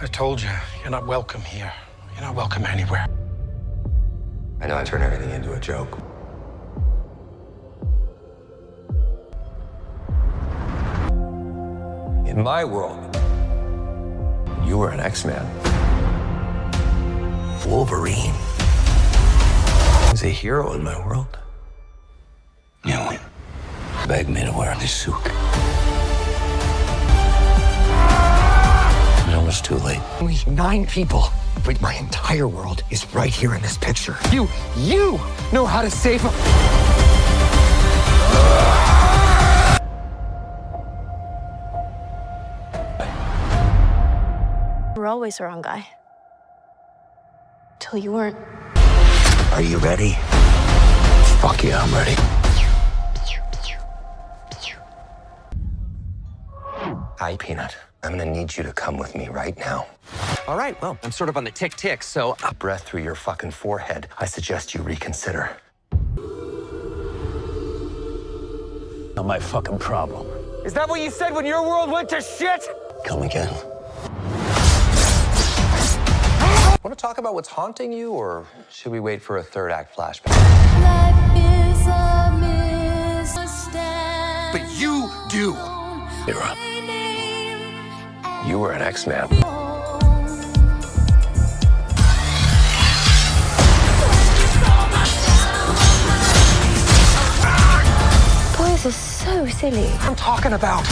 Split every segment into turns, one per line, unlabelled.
I told you, you're not welcome here. You're not welcome anywhere.
I know I turn everything into a joke. In my world, you were an X-Man. Wolverine is a hero in my world.
You begged me to wear this suit. And it was too late.
Only 9 people, but my entire world is right here in this picture. You know how to save them.
You were always the wrong guy. Till you weren't.
Are you ready?
Fuck yeah, I'm ready.
Hi, Peanut. I'm gonna need you to come with me right now.
All right, well, I'm sort of on the tick, so...
A breath through your fucking forehead. I suggest you reconsider.
Not my fucking problem.
Is that what you said when your world went to shit?
Come again.
Want to talk about what's haunting you, or should we wait for a third act flashback?
But you do.
You're up.
You were an X-Man.
Boys are so silly.
I'm talking about.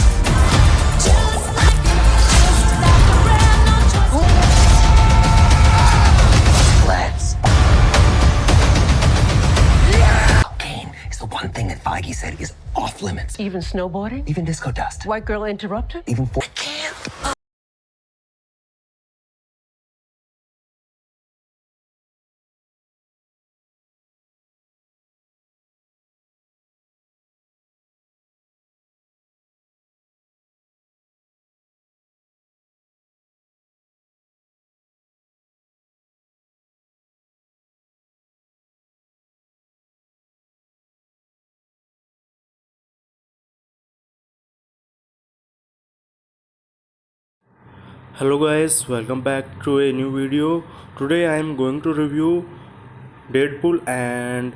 Let's. Cocaine is the one thing that Feige said is off limits.
Even snowboarding?
Even disco dust.
White girl interrupted?
Even for.
Hello guys, welcome back to a new video. Today I am going to review Deadpool and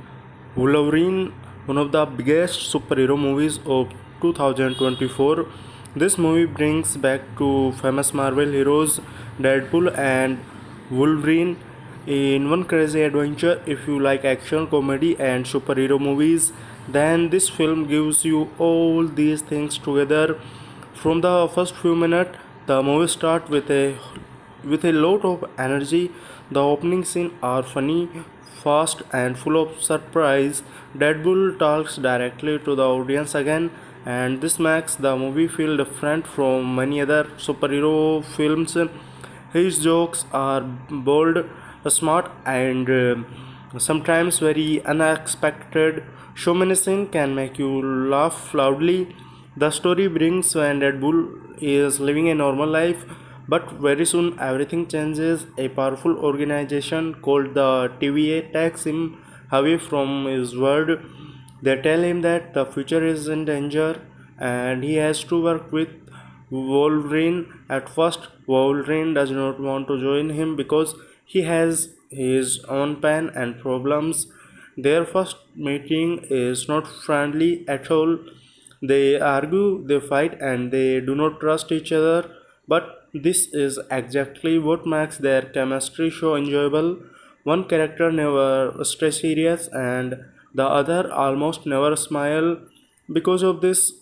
Wolverine, one of the biggest superhero movies of 2024. This movie brings back two famous Marvel heroes, Deadpool and Wolverine, in one crazy adventure. If you like action, comedy and superhero movies, then this film gives you all these things together. From the first few minutes, the movie starts with a lot of energy. The opening scenes are funny, fast, and full of surprise. Deadpool talks directly to the audience again, and this makes the movie feel different from many other superhero films. His jokes are bold, smart, and sometimes very unexpected. So many scenes can make you laugh loudly. The story brings when Deadpool is living a normal life, but very soon everything changes. A powerful organization called the TVA takes him away from his world. They tell him that the future is in danger and he has to work with Wolverine. At first, Wolverine does not want to join him because he has his own pain and problems. Their first meeting is not friendly at all. They argue, they fight, and they do not trust each other. But this is exactly what makes their chemistry so enjoyable. One character never stays serious, and the other almost never smile. Because of this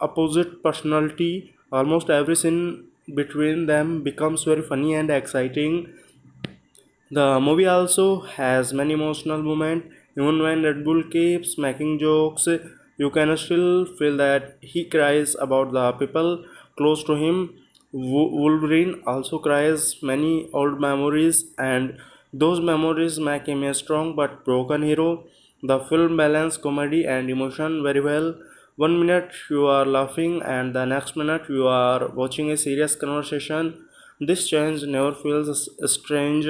opposite personality, almost every scene between them becomes very funny and exciting. The movie also has many emotional moments. Even when Red Bull keeps making jokes, you can still feel that he cries about the people close to him. Wolverine also cries many old memories, and those memories make him a strong but broken hero. The film balances comedy and emotion very well. One minute you are laughing, and the next minute you are watching a serious conversation. This change never feels strange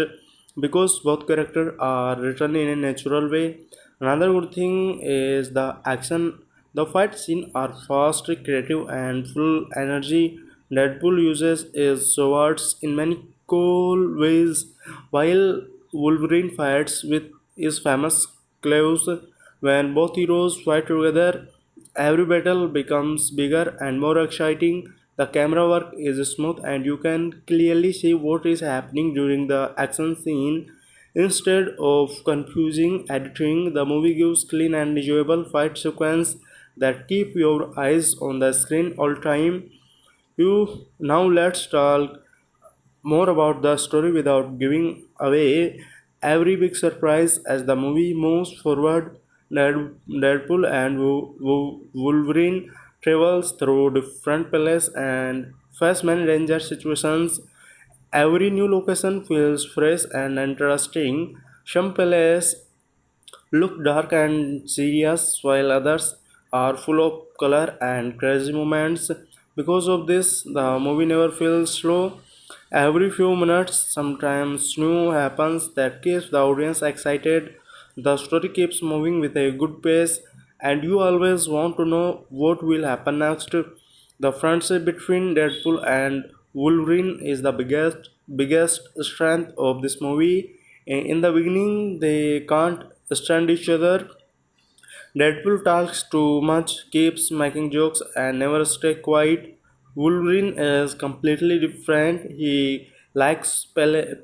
because both characters are written in a natural way. Another good thing is the action. The fight scenes are fast, creative, and full energy. Deadpool uses his swords in many cool ways. While Wolverine fights with his famous claws, when both heroes fight together, every battle becomes bigger and more exciting. The camera work is smooth and you can clearly see what is happening during the action scene. Instead of confusing editing, the movie gives clean and enjoyable fight sequence that keep your eyes on the screen all time. You now let's talk more about the story without giving away every big surprise as the movie moves forward. Deadpool and Wolverine travels through different places and face many danger situations. Every new location feels fresh and interesting. Some places look dark and serious, while others are full of color and crazy moments. Because of this, the movie never feels slow. Every few minutes, sometimes new happens that keeps the audience excited. The story keeps moving with a good pace, and you always want to know what will happen next. The friendship between Deadpool and Wolverine is the biggest strength of this movie. In the beginning, they can't stand each other. Deadpool talks too much, keeps making jokes, and never stay quiet. Wolverine is completely different. He likes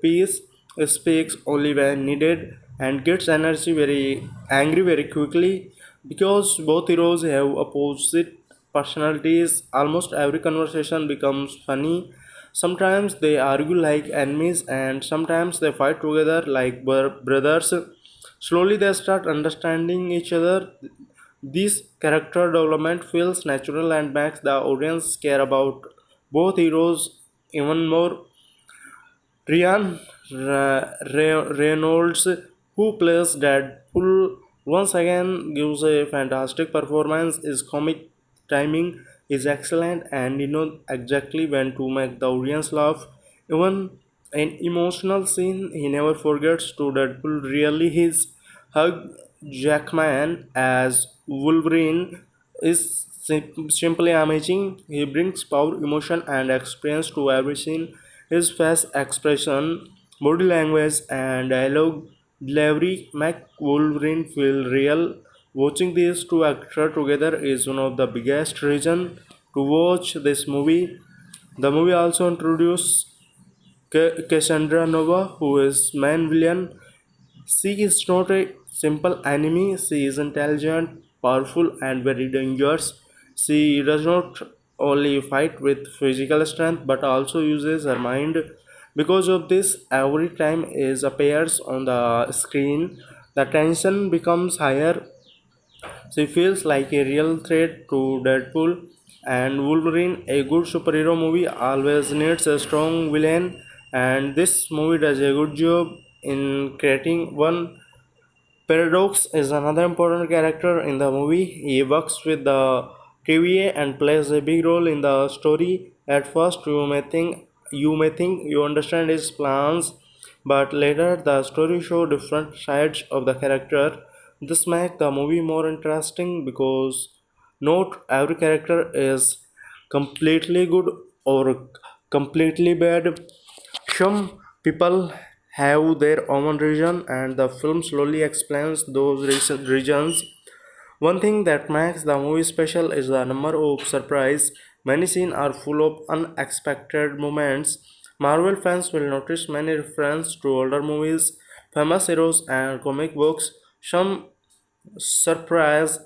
peace, speaks only when needed, and gets energy very angry very quickly. Because both heroes have opposite personalities, almost every conversation becomes funny. Sometimes they argue like enemies, and sometimes they fight together like brothers. Slowly, they start understanding each other. This character development feels natural and makes the audience care about both heroes even more. Reynolds, who plays Deadpool, once again gives a fantastic performance. His comic timing is excellent, and he knows exactly when to make the audience laugh. Even an emotional scene, he never forgets to Deadpool. Really, his hug Jackman as Wolverine is simply amazing. He brings power, emotion, and experience to every scene. His face expression, body language, and dialogue delivery make Wolverine feel real. Watching these two actors together is one of the biggest reasons to watch this movie. The movie also introduces Cassandra Nova, who is main villain. She is not a simple enemy, she is intelligent, powerful, and very dangerous. She does not only fight with physical strength but also uses her mind. Because of this, every time it appears on the screen, the tension becomes higher. She feels like a real threat to Deadpool and Wolverine. A good superhero movie always needs a strong villain, and this movie does a good job in creating one. Paradox is another important character in the movie. He works with the TVA and plays a big role in the story. At first, you may think you understand his plans, but later the story shows different sides of the character. This makes the movie more interesting because not every character is completely good or completely bad. Some people have their own region, and the film slowly explains those regions. One thing that makes the movie special is the number of surprise. Many scenes are full of unexpected moments. Marvel fans will notice many references to older movies, famous heroes, and comic books. Some surprise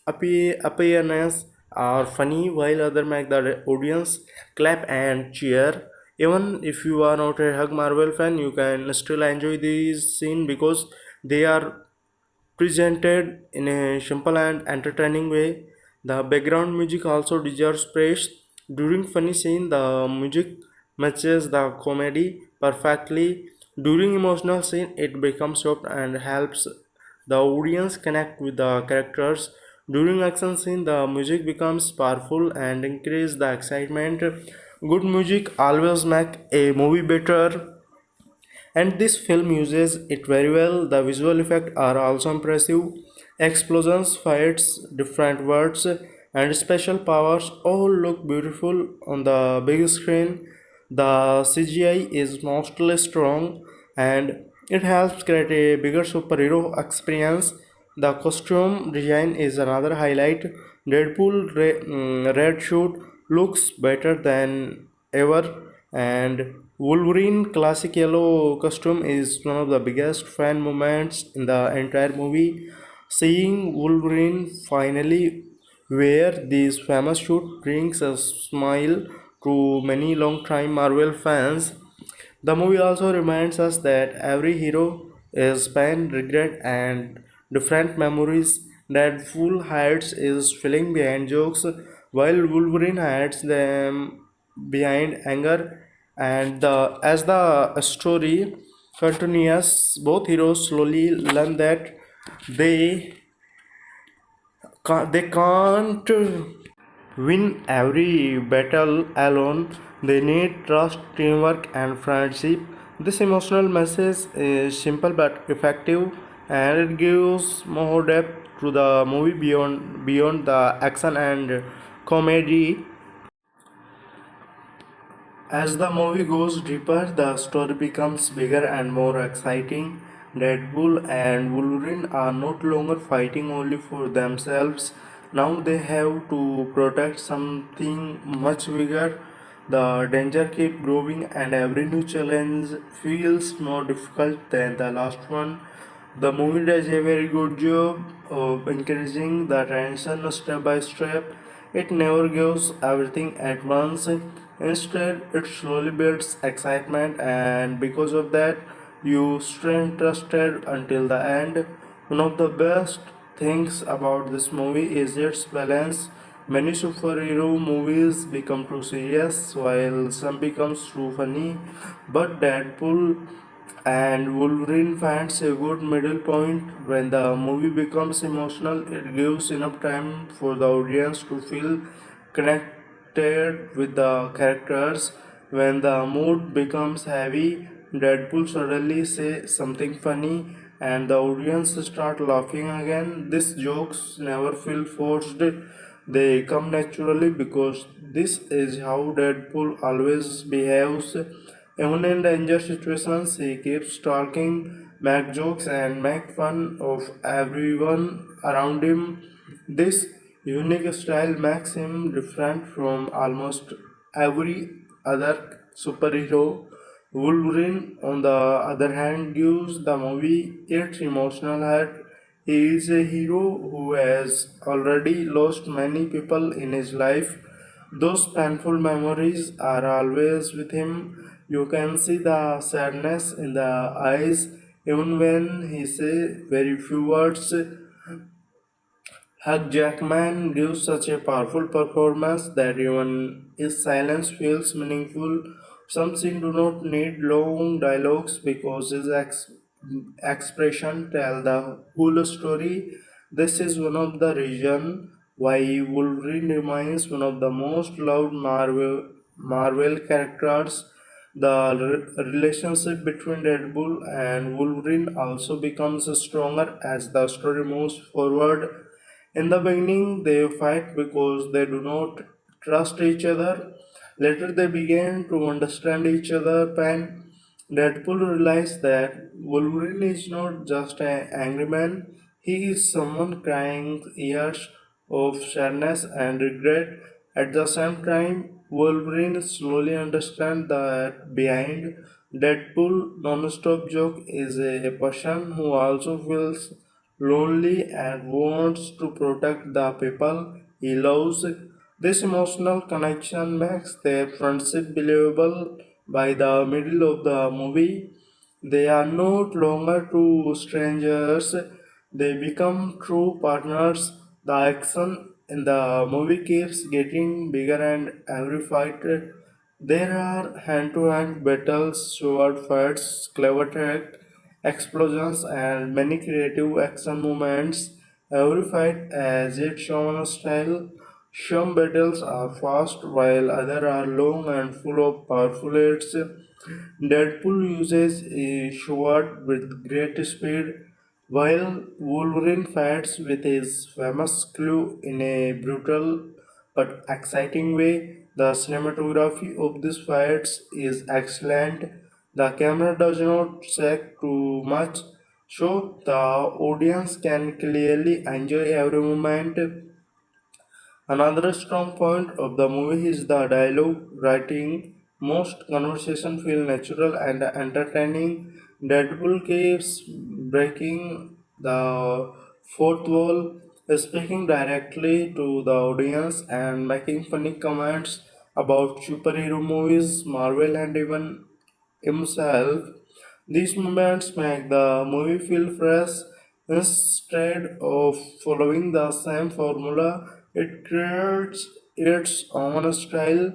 appearances are funny, while others make the audience clap and cheer. Even if you are not a hug Marvel fan, you can still enjoy these scenes because they are presented in a simple and entertaining way. The background music also deserves praise. During funny scene, the music matches the comedy perfectly. During emotional scene, it becomes soft and helps the audience connect with the characters. During action scene, the music becomes powerful and increase the excitement. Good music always make a movie better, and this film uses it very well. The visual effects are also impressive. Explosions, fights, different words, and special powers all look beautiful on the big screen. The CGI is mostly strong and it helps create a bigger superhero experience. The costume design is another highlight. Deadpool red suit looks better than ever, and Wolverine classic yellow costume is one of the biggest fan moments in the entire movie. Seeing Wolverine finally wear this famous suit brings a smile to many long-time Marvel fans. The movie also reminds us that every hero is pain, regret, and different memories. Deadpool hides his feeling behind jokes, while Wolverine hides them behind anger. And as the story continues, both heroes slowly learn that they they can't win every battle alone. They need trust, teamwork, and friendship. This emotional message is simple but effective, and it gives more depth to the movie beyond the action and comedy. As the movie goes deeper, the story becomes bigger and more exciting. Deadpool and Wolverine are not longer fighting only for themselves. Now they have to protect something much bigger. The danger keeps growing and every new challenge feels more difficult than the last one. The movie does a very good job of encouraging the tension step by step. It never gives everything at once. Instead, it slowly builds excitement, and because of that, you stay interested until the end. One of the best things about this movie is its balance. Many superhero movies become too serious, while some becomes too funny. But Deadpool and Wolverine finds a good middle point. When the movie becomes emotional, it gives enough time for the audience to feel connected with the characters. When the mood becomes heavy, Deadpool suddenly says something funny and the audience start laughing again. These jokes never feel forced. They come naturally because this is how Deadpool always behaves. Even in danger situations, he keeps talking, make jokes, and make fun of everyone around him. This unique style makes him different from almost every other superhero. Wolverine, on the other hand, gives the movie its emotional heart. He is a hero who has already lost many people in his life. Those painful memories are always with him. You can see the sadness in the eyes even when he says very few words. Hugh Jackman gives such a powerful performance that even his silence feels meaningful. Some scenes do not need long dialogues because his expression tell the whole story. This is one of the reasons why Wolverine remains one of the most loved Marvel characters. The relationship between Deadpool and Wolverine also becomes stronger as the story moves forward. In the beginning, they fight because they do not trust each other. Later, they begin to understand each other. Pain. Deadpool realized that Wolverine is not just an angry man, he is someone crying years of sadness and regret. At the same time, Wolverine slowly understands that behind Deadpool non-stop joke is a person who also feels lonely and wants to protect the people he loves. This emotional connection makes their friendship believable. By the middle of the movie, they are no longer two strangers, they become true partners. The action in the movie keeps getting bigger, and every fight there are hand to hand battles, sword fights, clever trick, explosions, and many creative action moments. Every fight has its own style. Some battles are fast while others are long and full of powerful hits. Deadpool uses a sword with great speed, while Wolverine fights with his famous clue in a brutal but exciting way. The cinematography of these fights is excellent. The camera does not sag too much, so the audience can clearly enjoy every moment. Another strong point of the movie is the dialogue writing. Most conversation feel natural and entertaining. Deadpool keeps breaking the fourth wall, speaking directly to the audience and making funny comments about superhero movies, Marvel, and even himself. These moments make the movie feel fresh instead of following the same formula. It creates its own style.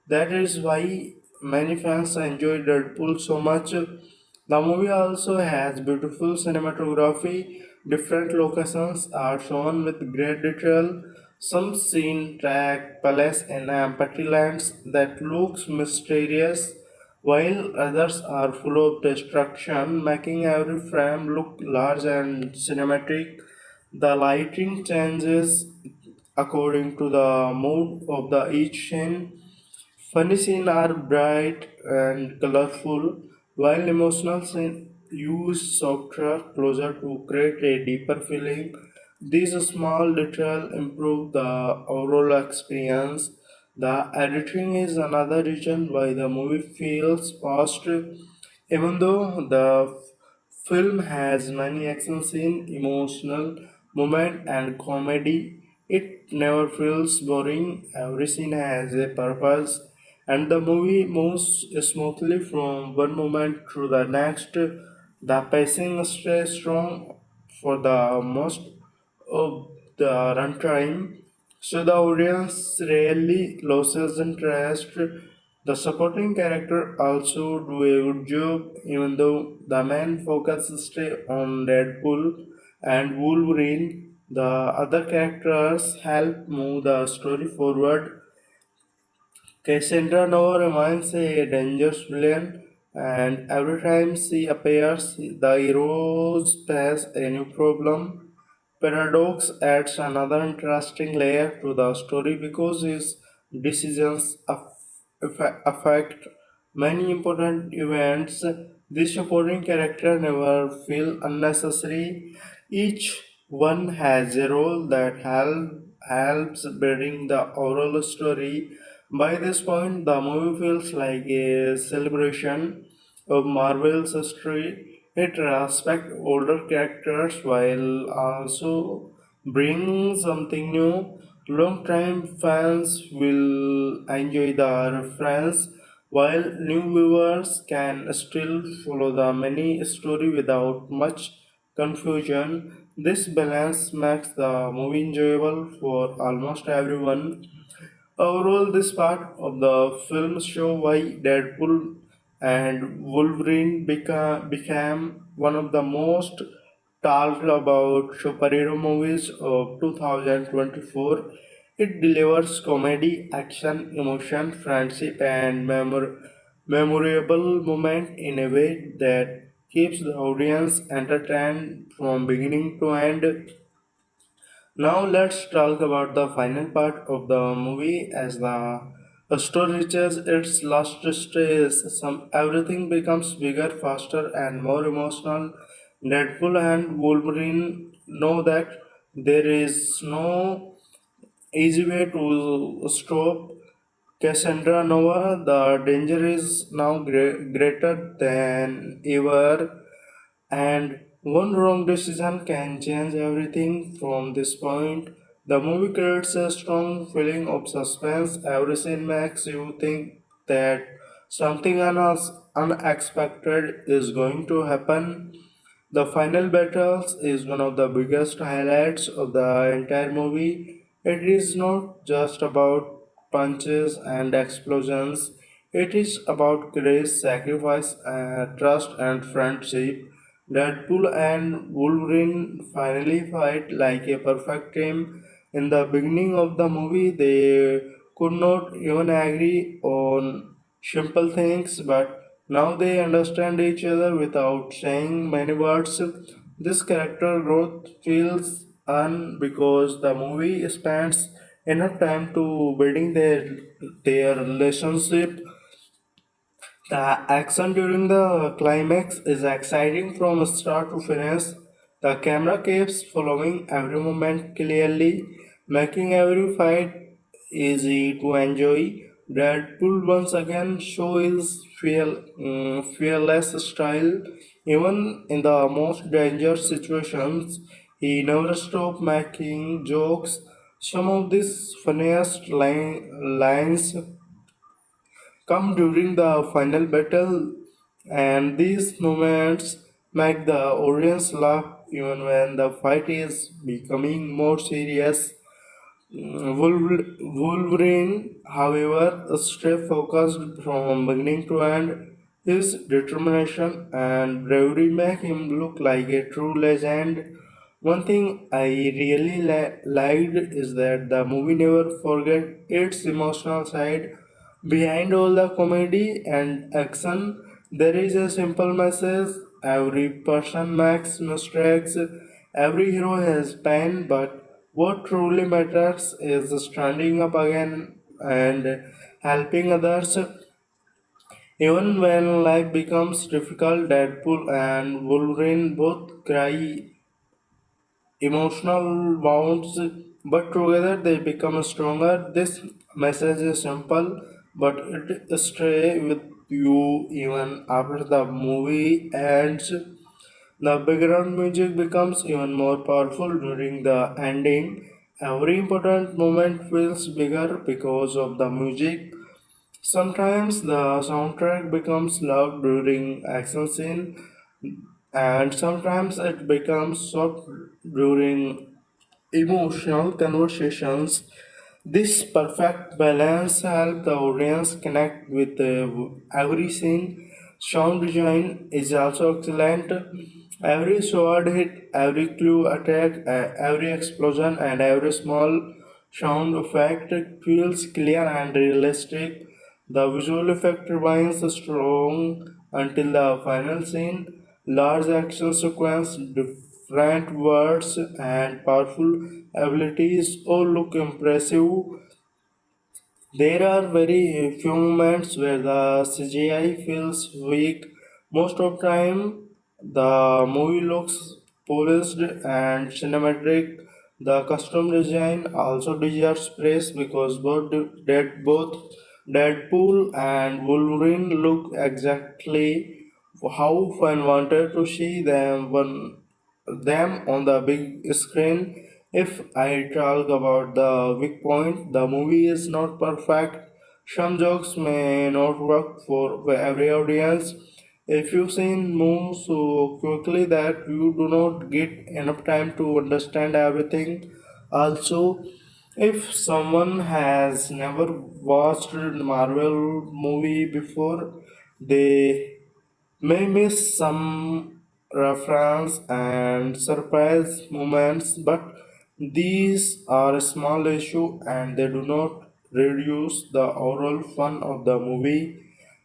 That is why many fans enjoy Deadpool so much. The movie also has beautiful cinematography. Different locations are shown with great detail. Some scene track palace and empty lands that looks mysterious, while others are full of destruction, making every frame look large and cinematic. The lighting changes according to the mood of the each scene. Funny scenes are bright and colorful, while emotional scenes use softer closer to create a deeper feeling. These small details improve the overall experience. The editing is another reason why the movie feels fast, even though the film has many action scenes, emotional moment, and comedy. It never feels boring. Every scene has a purpose, and the movie moves smoothly from one moment to the next. The pacing stays strong for the most of the runtime, so the audience rarely loses interest. The supporting character also do a good job, even though the main focus stay on Deadpool and Wolverine. The other characters help move the story forward. Cassandra now remains a dangerous villain, and every time she appears, the heroes face a new problem. Paradox adds another interesting layer to the story because his decisions affect many important events. This supporting character never feel unnecessary. Each one has a role that helps building the overall story. By this point, the movie feels like a celebration of Marvel's history. It respects older characters while also bringing something new. Long-time fans will enjoy the reference, while new viewers can still follow the mini story without much confusion. This balance makes the movie enjoyable for almost everyone. Overall, this part of the film show why Deadpool and Wolverine became one of the most talked about superhero movies of 2024. It delivers comedy, action, emotion, friendship, and memorable moment in a way that keeps the audience entertained from beginning to end. Now let's talk about the final part of the movie as the story reaches its last stage. Everything becomes bigger, faster, and more emotional. Deadpool and Wolverine know that there is no easy way to stop Cassandra Nova. The danger is now greater than ever, and one wrong decision can change everything. From this point, the movie creates a strong feeling of suspense. Every scene makes you think that something unexpected is going to happen. The final battles is one of the biggest highlights of the entire movie. It is not just about punches and explosions, it is about grace, sacrifice, trust, and friendship. Deadpool and Wolverine finally fight like a perfect team. In the beginning of the movie, they could not even agree on simple things, but now they understand each other without saying many words. This character growth feels earned because the movie spends enough time to building their relationship. The action during the climax is exciting from start to finish. The camera keeps following every moment clearly, making every fight easy to enjoy. Deadpool once again shows his fearless style. Even in the most dangerous situations, he never stops making jokes. Some of these funniest lines come during the final battle, and these moments make the audience laugh even when the fight is becoming more serious. Wolverine, however, stay focused from beginning to end. His determination and bravery make him look like a true legend. One thing I really liked is that the movie never forget its emotional side. Behind all the comedy and action, there is a simple message. Every person makes mistakes, every hero has pain, but what truly matters is standing up again and helping others. Even when life becomes difficult, Deadpool and Wolverine both cry emotional bonds, but together they become stronger. This message is simple, but it stays with you even after the movie ends. The background music becomes even more powerful during the ending. Every important moment feels bigger because of the music. Sometimes the soundtrack becomes loud during action scene, and sometimes it becomes soft during emotional conversations. This perfect balance helps the audience connect with every scene. Sound design is also excellent. Every sword hit, every clue attack, every explosion, and every small sound effect feels clear and realistic. The visual effect remains strong until the final scene. Large action sequence, different words, and powerful abilities all look impressive. There are very few moments where the CGI feels weak. Most of the time, the movie looks polished and cinematic. The costume design also deserves praise because both Deadpool and Wolverine look exactly how fan wanted to see them on the big screen. If I talk about the weak point, the movie is not perfect. Some jokes may not work for every audience. If you scene moves so quickly that you do not get enough time to understand everything. Also, if someone has never watched a Marvel movie before, they may miss some reference and surprise moments, but these are a small issue and they do not reduce the overall fun of the movie.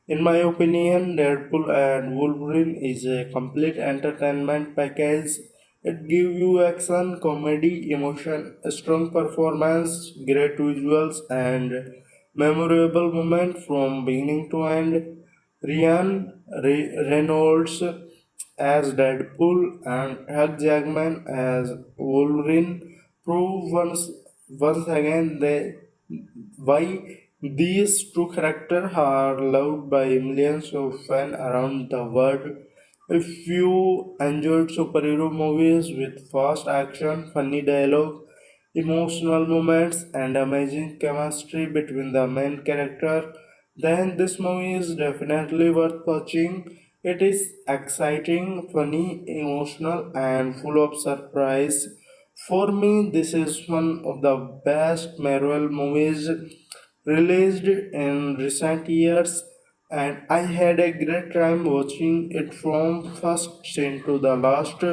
In my opinion, Deadpool and Wolverine is a complete entertainment package. It gives you action, comedy, emotion, a strong performance, great visuals, and memorable moment from beginning to end. Reynolds as Deadpool and Hugh Jackman as Wolverine prove once again why these two characters are loved by millions of fans around the world. If you enjoyed superhero movies with fast action, funny dialogue, emotional moments, and amazing chemistry between the main character, then this movie is definitely worth watching. It is exciting, funny, emotional, and full of surprise. For me, this is one of the best Marvel movies released in recent years, and I had a great time watching it from first scene to the last.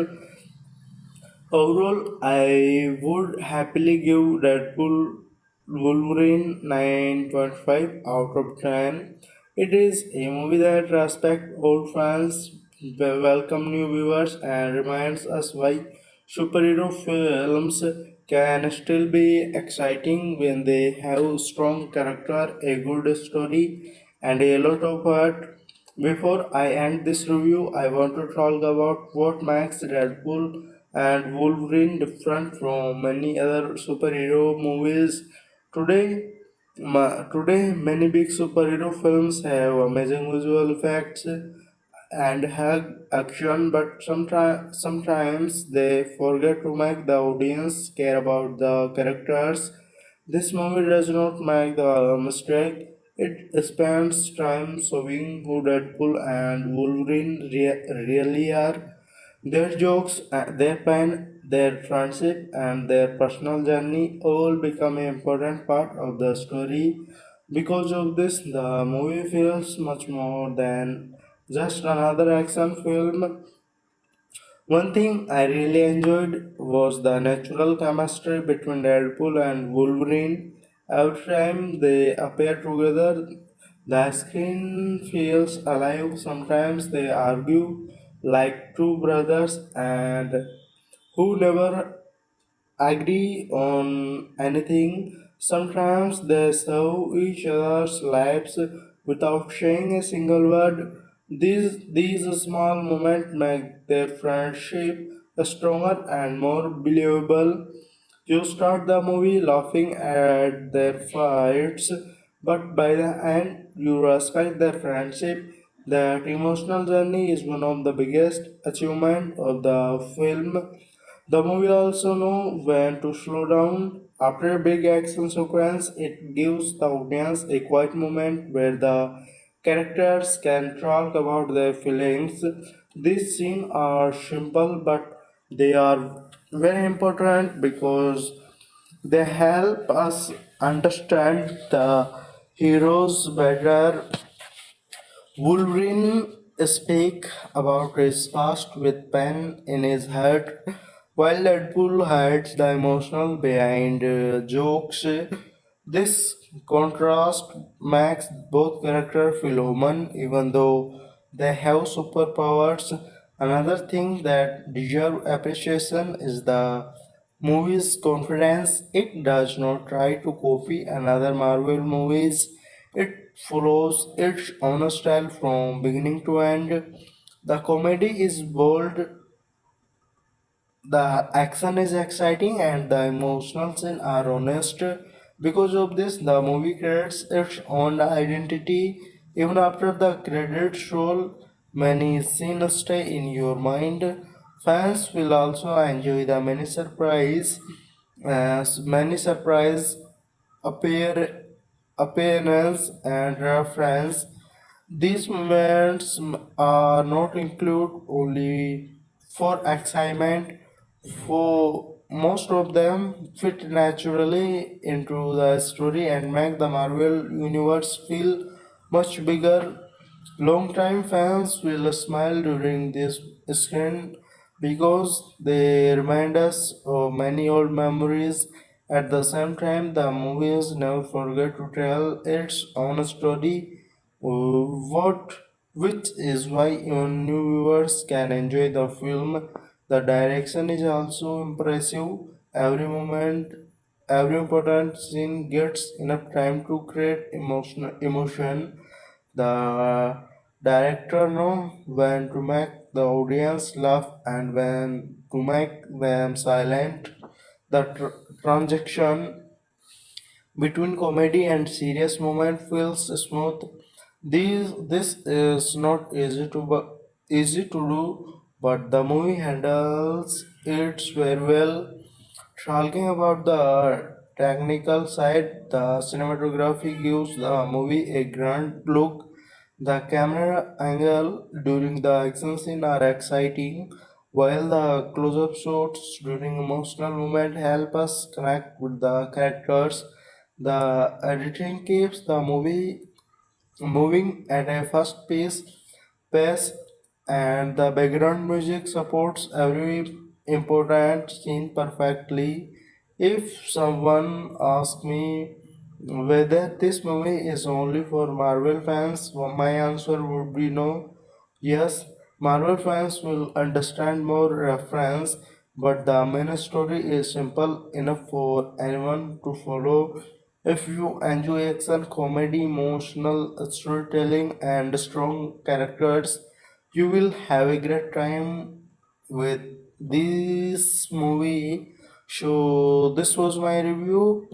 Overall, I would happily give Deadpool Wolverine 9.5 out of 10. It is a movie that respects old fans, welcome new viewers, and reminds us why superhero films can still be exciting when they have strong character, a good story, and a lot of heart. Before I end this review, I want to talk about what makes Deadpool and Wolverine different from many other superhero movies. Today, today many big superhero films have amazing visual effects and have action, but sometimes they forget to make the audience care about the characters. This movie does not make the mistake. It spends time showing who Deadpool and Wolverine really are. Their jokes, their pain, their friendship, and their personal journey all become an important part of the story. Because of this, the movie feels much more than just another action film. One thing I really enjoyed was the natural chemistry between Deadpool and Wolverine. Every time they appear together, the screen feels alive. Sometimes they argue like two brothers and who never agree on anything. Sometimes they serve each other's lives without saying a single word. These small moments make their friendship stronger and more believable. You start the movie laughing at their fights, but by the end, you respect their friendship. That emotional journey is one of the biggest achievements of the film. The movie also knows when to slow down. After a big action sequence, it gives the audience a quiet moment where the characters can talk about their feelings. These scenes are simple, but they are very important because they help us understand the heroes better. Wolverine speaks about his past with pain in his heart, while Deadpool hides the emotional behind jokes. This contrast makes both characters feel human, even though they have superpowers. Another thing that deserves appreciation is the movie's confidence. It does not try to copy another Marvel movies. It follows its own style from beginning to end. The comedy is bold, the action is exciting, and the emotional scenes are honest. Because of this, the movie creates its own identity. Even after the credits roll, many scenes stay in your mind. Fans will also enjoy the many surprise appear appearance and reference. These moments are not include only for excitement. For most of them fit naturally into the story and make the Marvel universe feel much bigger. Long-time fans will smile during this screen because they remind us of many old memories. At the same time, the movies never forget to tell its own story, what which is why even new viewers can enjoy the film. The direction is also impressive. Every moment, every important scene gets enough time to create emotion. The director knows when to make the audience laugh and when to make them silent. The transaction between comedy and serious moment feels smooth. This is not easy to do, but the movie handles it very well. Talking about the technical side, the cinematography gives the movie a grand look. The camera angle during the action scene are exciting, while the close-up shots during emotional moment help us connect with the characters. The editing keeps the movie moving at a pace, and the background music supports every important scene perfectly. If someone asks me whether this movie is only for Marvel fans, well, my answer would be no. Yes, Marvel fans will understand more reference, but the main story is simple enough for anyone to follow. If you enjoy action, comedy, emotional storytelling, and strong characters, you will have a great time with this movie. So, this was my review.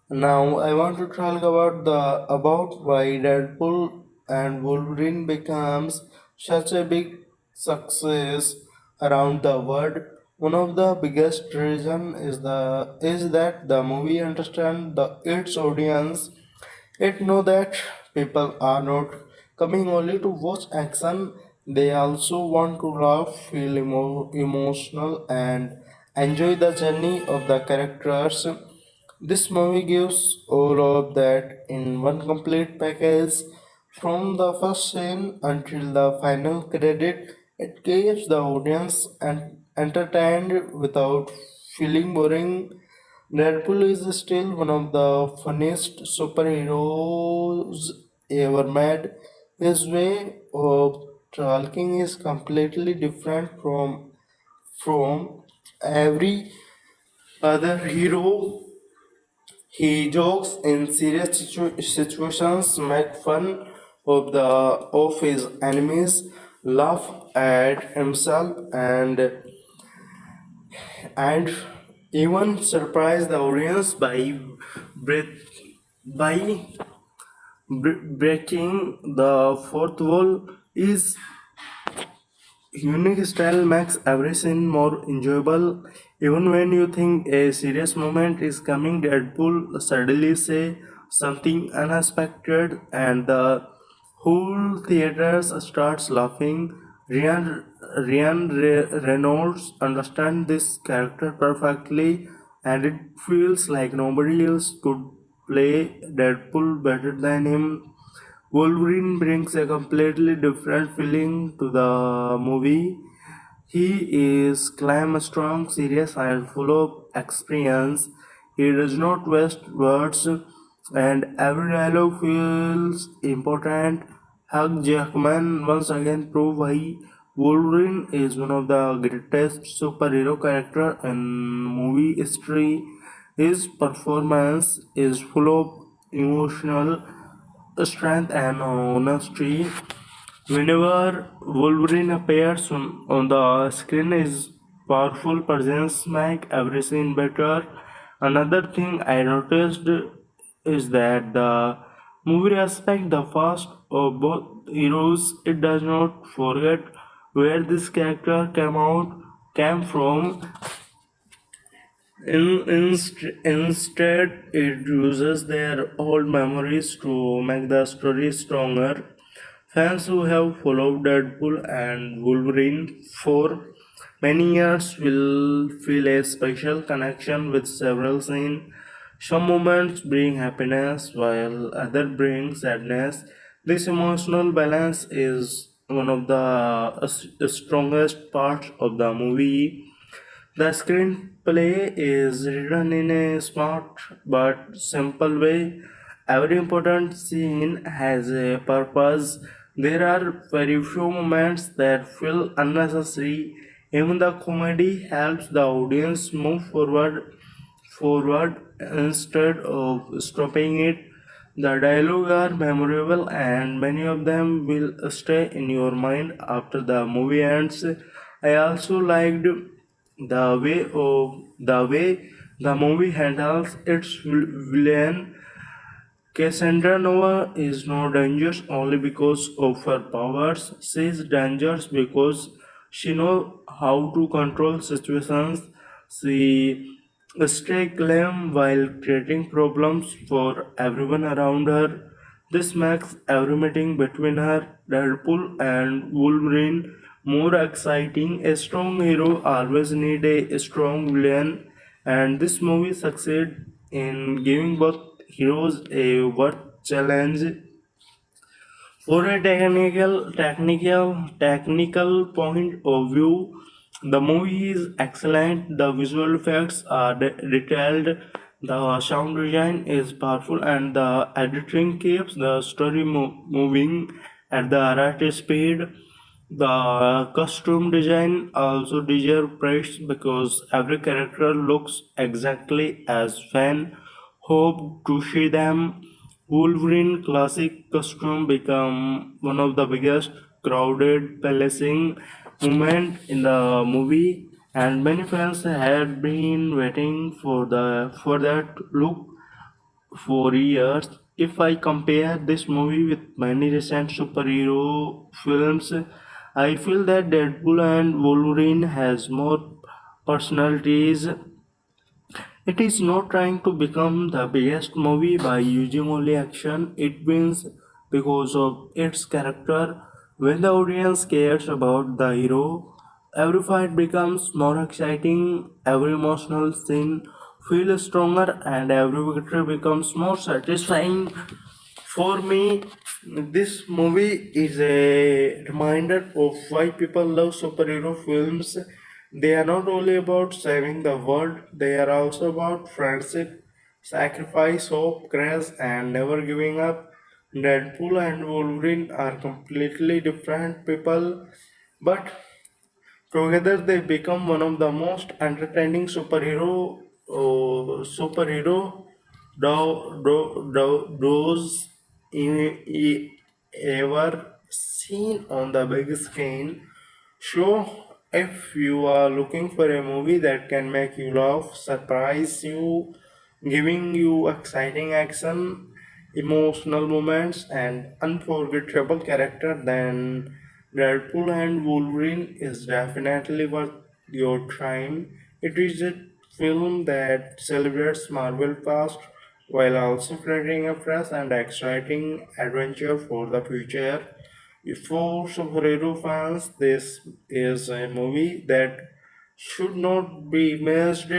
Now I want to talk about the about why Deadpool and Wolverine becomes such a big success around the world. One of the biggest reason is that the movie understand its audience. It know that people are not coming only to watch action. They also want to laugh, feel emotional, and enjoy the journey of the characters. This movie gives all of that in one complete package. From the first scene until the final credit, it keeps the audience entertained without feeling boring. Deadpool is still one of the funniest superheroes ever made. His way of talking is completely different from every other hero. He jokes in serious situations, make fun of his enemies, laugh at himself, and even surprise the audience breath, by breaking the fourth wall. His unique style makes every scene more enjoyable. Even when you think a serious moment is coming, Deadpool suddenly say something unexpected and the whole theater starts laughing. Reynolds understands this character perfectly, and it feels like nobody else could play Deadpool better than him. Wolverine brings a completely different feeling to the movie. He is calm, strong, serious, and full of experience. He does not waste words, and every dialogue feels important. Hugh Jackman once again proved why Wolverine is one of the greatest superhero character in movie history. His performance is full of emotional strength and honesty. Whenever Wolverine appears on the screen, his powerful presence makes every scene better. Another thing I noticed is that the movie respects the past of both heroes. It does not forget where this character came from. Instead, it uses their old memories to make the story stronger. Fans who have followed Deadpool and Wolverine for many years will feel a special connection with several scenes. Some moments bring happiness while others bring sadness. This emotional balance is one of the strongest parts of the movie. The screenplay is written in a smart but simple way. Every important scene has a purpose. There are very few moments that feel unnecessary. Even the comedy helps the audience move forward instead of stopping it. The dialogue are memorable and many of them will stay in your mind after the movie ends. I also liked the way the movie handles its villain. Cassandra Nova is not dangerous only because of her powers. She is dangerous because she knows how to control situations. She stays calm while creating problems for everyone around her. This makes every meeting between her, Deadpool, and Wolverine more exciting. A strong hero always needs a strong villain, and this movie succeeds in giving both heroes a worth challenge. For a technical point of view, the movie is excellent. The visual effects are detailed, the sound design is powerful, and the editing keeps the story moving at the right speed. The costume design also deserves praise because every character looks exactly as fan hoped to see them. Wolverine classic costume become one of the biggest crowded palancing moment in the movie, and many fans had been waiting for that look for years. If I compare this movie with many recent superhero films, I feel that Deadpool and Wolverine has more personalities. It is not trying to become the biggest movie by using only action. It wins because of its character. When the audience cares about the hero, every fight becomes more exciting, every emotional scene feels stronger, and every victory becomes more satisfying. For me, this movie is a reminder of why people love superhero films. They are not only about saving the world, they are also about friendship, sacrifice, hope, courage, and never giving up. Deadpool and Wolverine are completely different people, but together they become one of the most entertaining superhero those ever seen on the big screen. So, if you are looking for a movie that can make you laugh, surprise you, giving you exciting action, emotional moments, and unforgettable character, then Deadpool and Wolverine is definitely worth your time. It is a film that celebrates Marvel past while also creating a fresh and exciting adventure for the future. For superhero fans, this is a movie that should not be missed.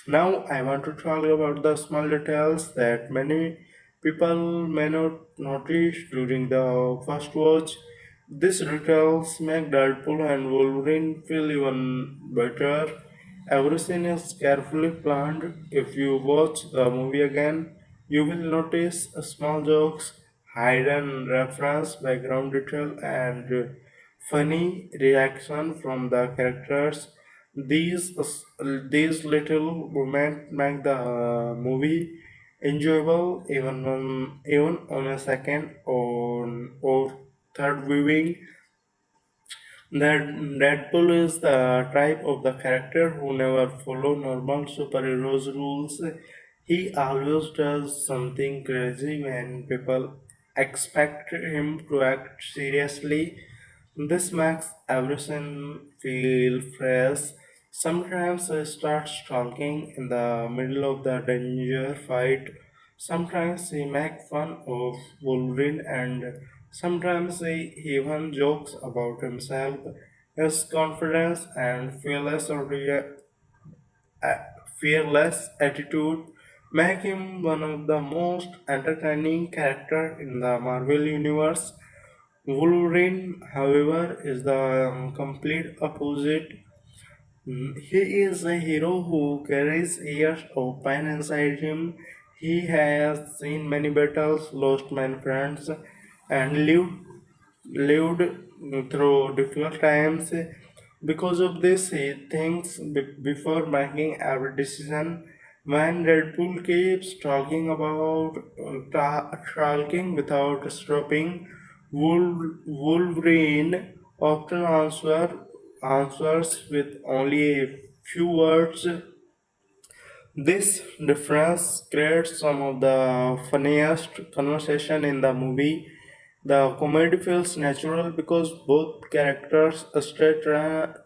Now, I want to talk about the small details that many people may not notice during the first watch. These details make Deadpool and Wolverine feel even better. Every scene is carefully planned. If you watch the movie again, you will notice small jokes, hidden reference, background detail, and funny reaction from the characters. These little moments make the movie enjoyable even on a second or third viewing. That Deadpool is the type of the character who never follow normal superheroes rules. He always does something crazy when people expect him to act seriously. This makes everything feel fresh. Sometimes he starts talking in the middle of the danger fight. Sometimes he makes fun of Wolverine and sometimes he even jokes about himself. His confidence and fearless attitude make him one of the most entertaining characters in the Marvel universe. Wolverine, however, is the complete opposite. He is a hero who carries years of pain inside him. He has seen many battles, lost many friends, and lived through difficult times. Because of this, he thinks before making every decision. When Deadpool keeps talking about talking without stopping, Wolverine often answers with only a few words. This difference creates some of the funniest conversation in the movie. The comedy feels natural because both characters stay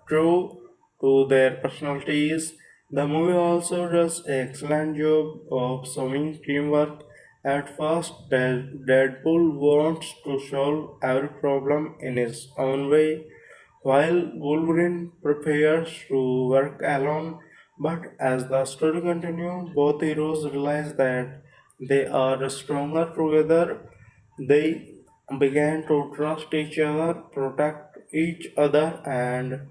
true to their personalities. The movie also does an excellent job of showing teamwork. At first, Deadpool wants to solve every problem in his own way, while Wolverine prepares to work alone. But as the story continues, both heroes realize that they are stronger together. They began to trust each other, protect each other, and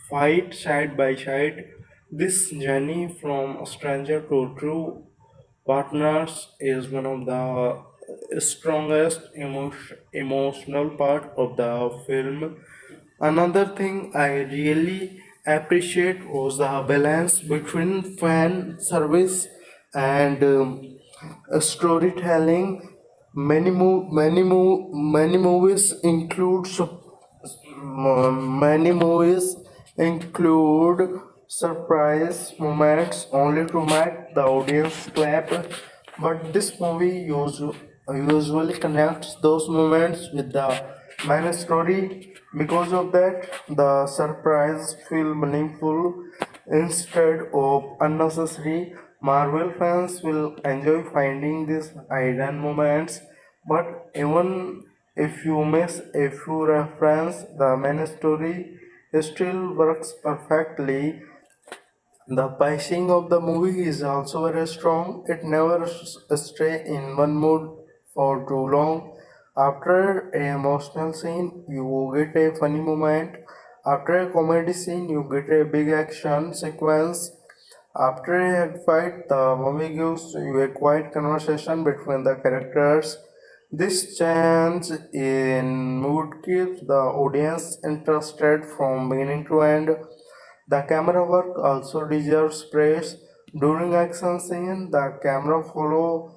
fight side by side. This journey from a stranger to true partners is one of the strongest emotional part of the film. Another thing I really appreciate was the balance between fan service and storytelling. Many movies include many movies include surprise moments only to make the audience clap, but this movie usually connects those moments with the main story. Because of that, the surprise feel meaningful instead of unnecessary. Marvel fans will enjoy finding these hidden moments, but even if you miss a few reference, the main story still works perfectly. The pacing of the movie is also very strong. It never stay in one mood for too long. After an emotional scene, you get a funny moment. After a comedy scene, you get a big action sequence. After a fight, the movie gives you a quiet conversation between the characters. This change in mood keeps the audience interested from beginning to end. The camera work also deserves praise. During action scene, the camera follows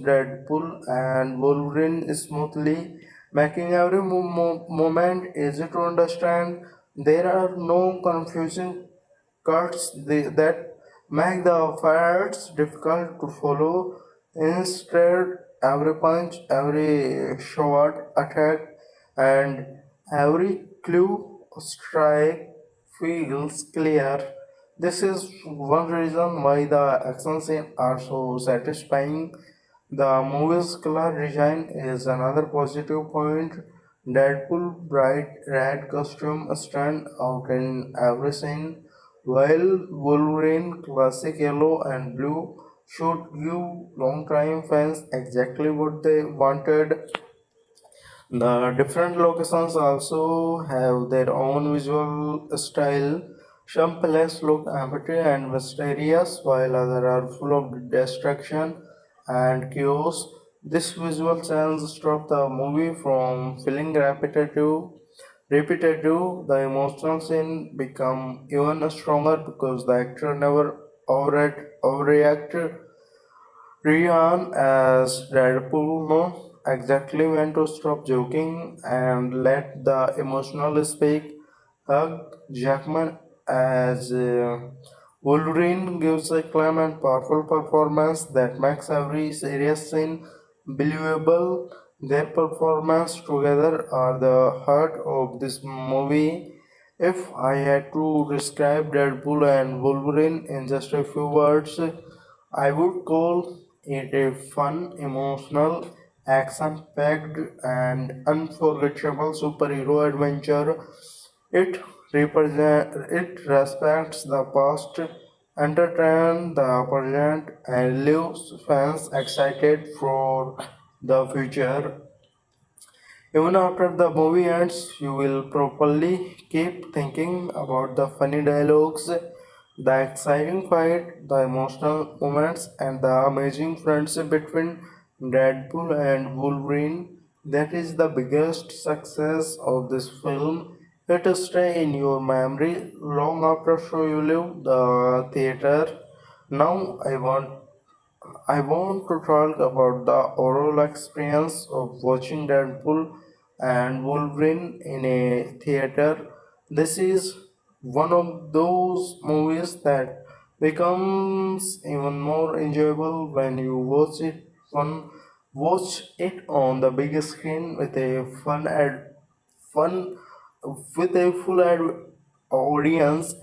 Deadpool and Wolverine smoothly, making every moment easy to understand. There are no confusing cuts that make the fights difficult to follow. Instead, every punch, every shot, attack, and every clue strike feels clear. This is one reason why the action scenes are so satisfying. The movie's color design is another positive point. Deadpool bright red costume stand out in every scene, while Wolverine classic yellow and blue should give long-time fans exactly what they wanted. The different locations also have their own visual style. Some places look empty and mysterious, while others are full of destruction and chaos. This visual change stops the movie from feeling repetitive. The emotional scene become even stronger because the actor never overreacted. Rian as Deadpool know exactly when to stop joking and let the emotional speak. Hugh Jackman as Wolverine gives a calm and powerful performance that makes every serious scene believable. Their performance together are the heart of this movie. If I had to describe Deadpool and Wolverine in just a few words, I would call it a fun, emotional, action packed, and unforgettable superhero adventure. It respects the past, entertains the present, and leaves fans excited for the future. Even after the movie ends, you will probably keep thinking about the funny dialogues, the exciting fight, the emotional moments, and the amazing friendship between Deadpool and Wolverine. That is the biggest success of this film. It will stay in your memory long after show you leave the theater. Now I want to talk about the overall experience of watching Deadpool and Wolverine in a theater. This is one of those movies that becomes even more enjoyable when you watch it on the big screen with a fun with a full audience.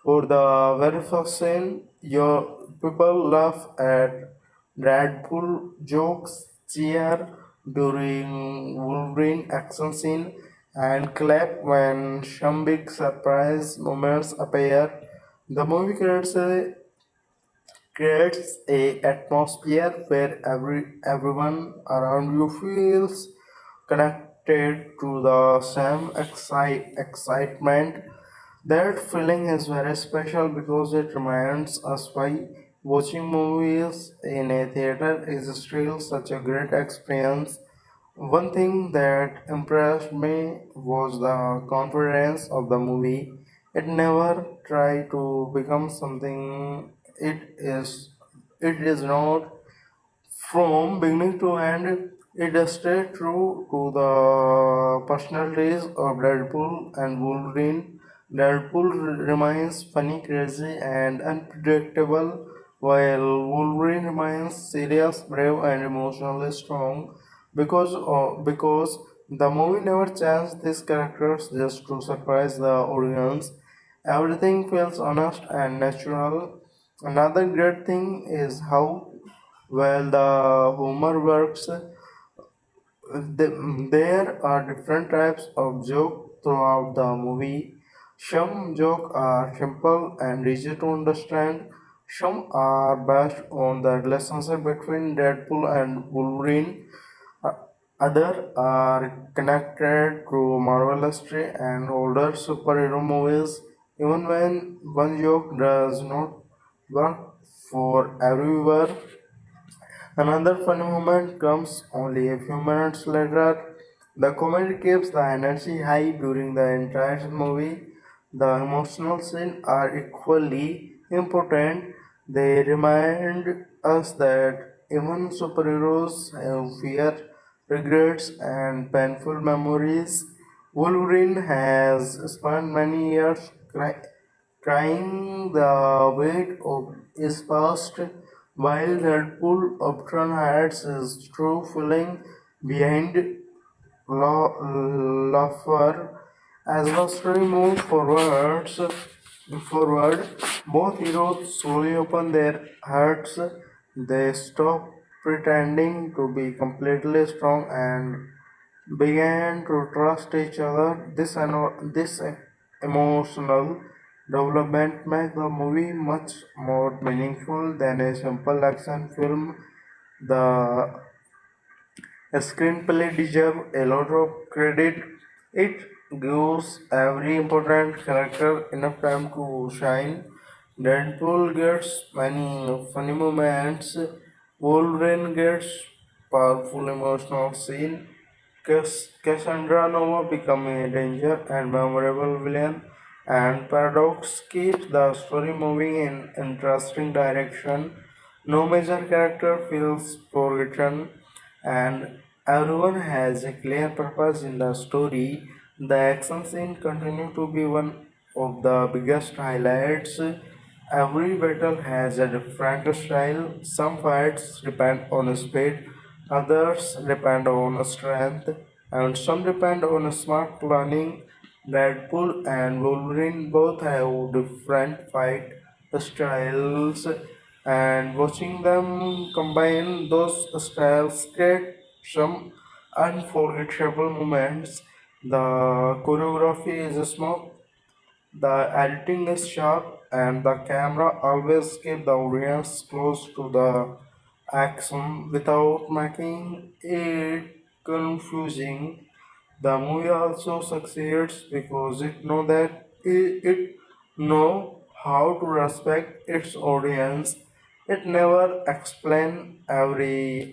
For the very first scene, your people laugh at Deadpool jokes, cheer during Wolverine action scene, and clap when some big surprise moments appear. The movie creates a atmosphere where everyone around you feels connected to the same excitement. That feeling is very special because it reminds us why watching movies in a theater is still such a great experience. One thing that impressed me was the confidence of the movie. It never tried to become something it is. It is not. From beginning to end, it stayed true to the personalities of Deadpool and Wolverine. Deadpool remains funny, crazy, and unpredictable, while Wolverine remains serious, brave, and emotionally strong. Because the movie never changed these characters just to surprise the audience. Everything feels honest and natural. Another great thing is how well the humor works. There are different types of joke throughout the movie. Some jokes are simple and easy to understand. Some are based on the relationship between Deadpool and Wolverine. Uh, Other are connected to Marvel history and older superhero movies. Even when one joke does not work for everywhere, another funny moment comes only a few minutes later. The comedy keeps the energy high during the entire movie. The emotional scenes are equally important. They remind us that even superheroes have fear, regrets, and painful memories. Wolverine has spent many years trying the weight of his past, while Deadpool often hides his true feeling behind laughter. As the story moves forward, both heroes slowly open their hearts. They stop pretending to be completely strong and began to trust each other. This emotional development makes the movie much more meaningful than a simple action film. The screenplay deserves a lot of credit. It gives every important character enough time to shine. Deadpool gets many funny moments. Wolverine gets powerful emotional scene. Cassandra Nova become a danger and memorable villain, and Paradox keeps the story moving in interesting direction. No major character feels forgotten, and everyone has a clear purpose in the story. The action scene continue to be one of the biggest highlights. Every battle has a different style. Some fights depend on speed, others depend on strength, and some depend on smart planning. Deadpool and Wolverine both have different fight styles, and watching them combine those styles create some unforgettable moments. The choreography is smooth, the editing is sharp, and the camera always keeps the audience close to the action without making it confusing. The movie also succeeds because it know how to respect its audience. It never explain every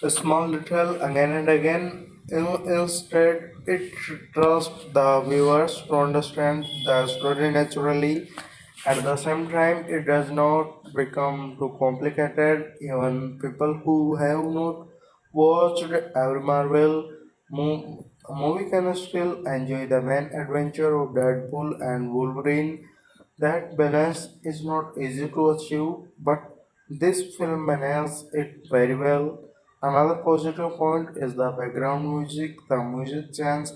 a small detail again and again. Instead, it trusts the viewers to understand the story naturally. At the same time, it does not become too complicated. Even people who have not watched every movie can still enjoy the main adventure of Deadpool and Wolverine. That balance is not easy to achieve, but this film manages it very well. Another positive point is the background music. The music changes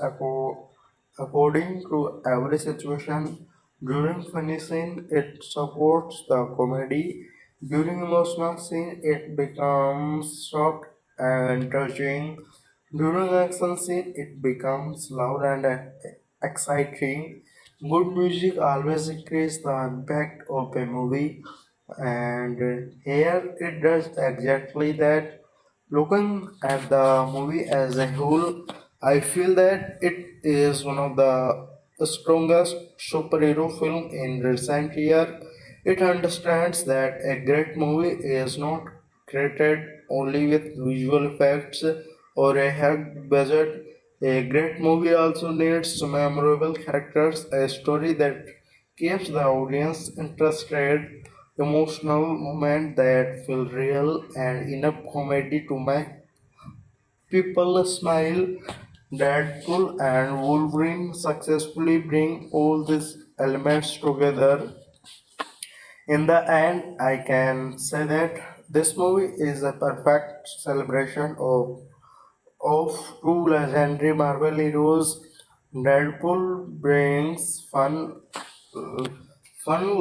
according to every situation. During funny scene, it supports the comedy. During emotional scene, it becomes soft and touching. During action scene, it becomes loud and exciting. Good music always increases the impact of a movie, and here it does exactly that. Looking at the movie as a whole, I feel that it is one of the strongest superhero film in recent year. It understands that a great movie is not created only with visual effects or a high budget. A great movie also needs memorable characters, a story that keeps the audience interested, emotional moments that feel real, and enough comedy to make people smile. Deadpool and Wolverine successfully bring all these elements together. In the end, I can say that this movie is a perfect celebration of two legendary Marvel heroes. Deadpool brings fun,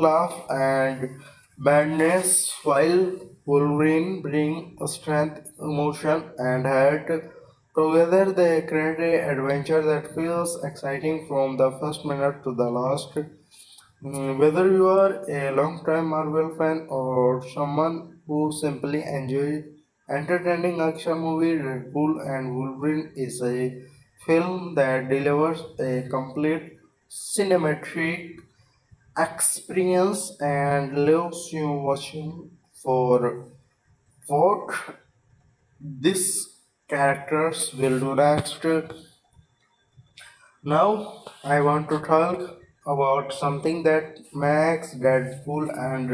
laugh, and madness, while Wolverine brings strength, emotion, and heart. Together, they create an adventure that feels exciting from the first minute to the last. Whether you are a long-time Marvel fan or someone who simply enjoys entertaining action movie, Deadpool and Wolverine is a film that delivers a complete cinematic experience and leaves you watching for what these characters will do next. Now, I want to talk about something that makes Deadpool and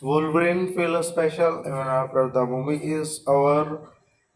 Wolverine feel special even after the movie is over.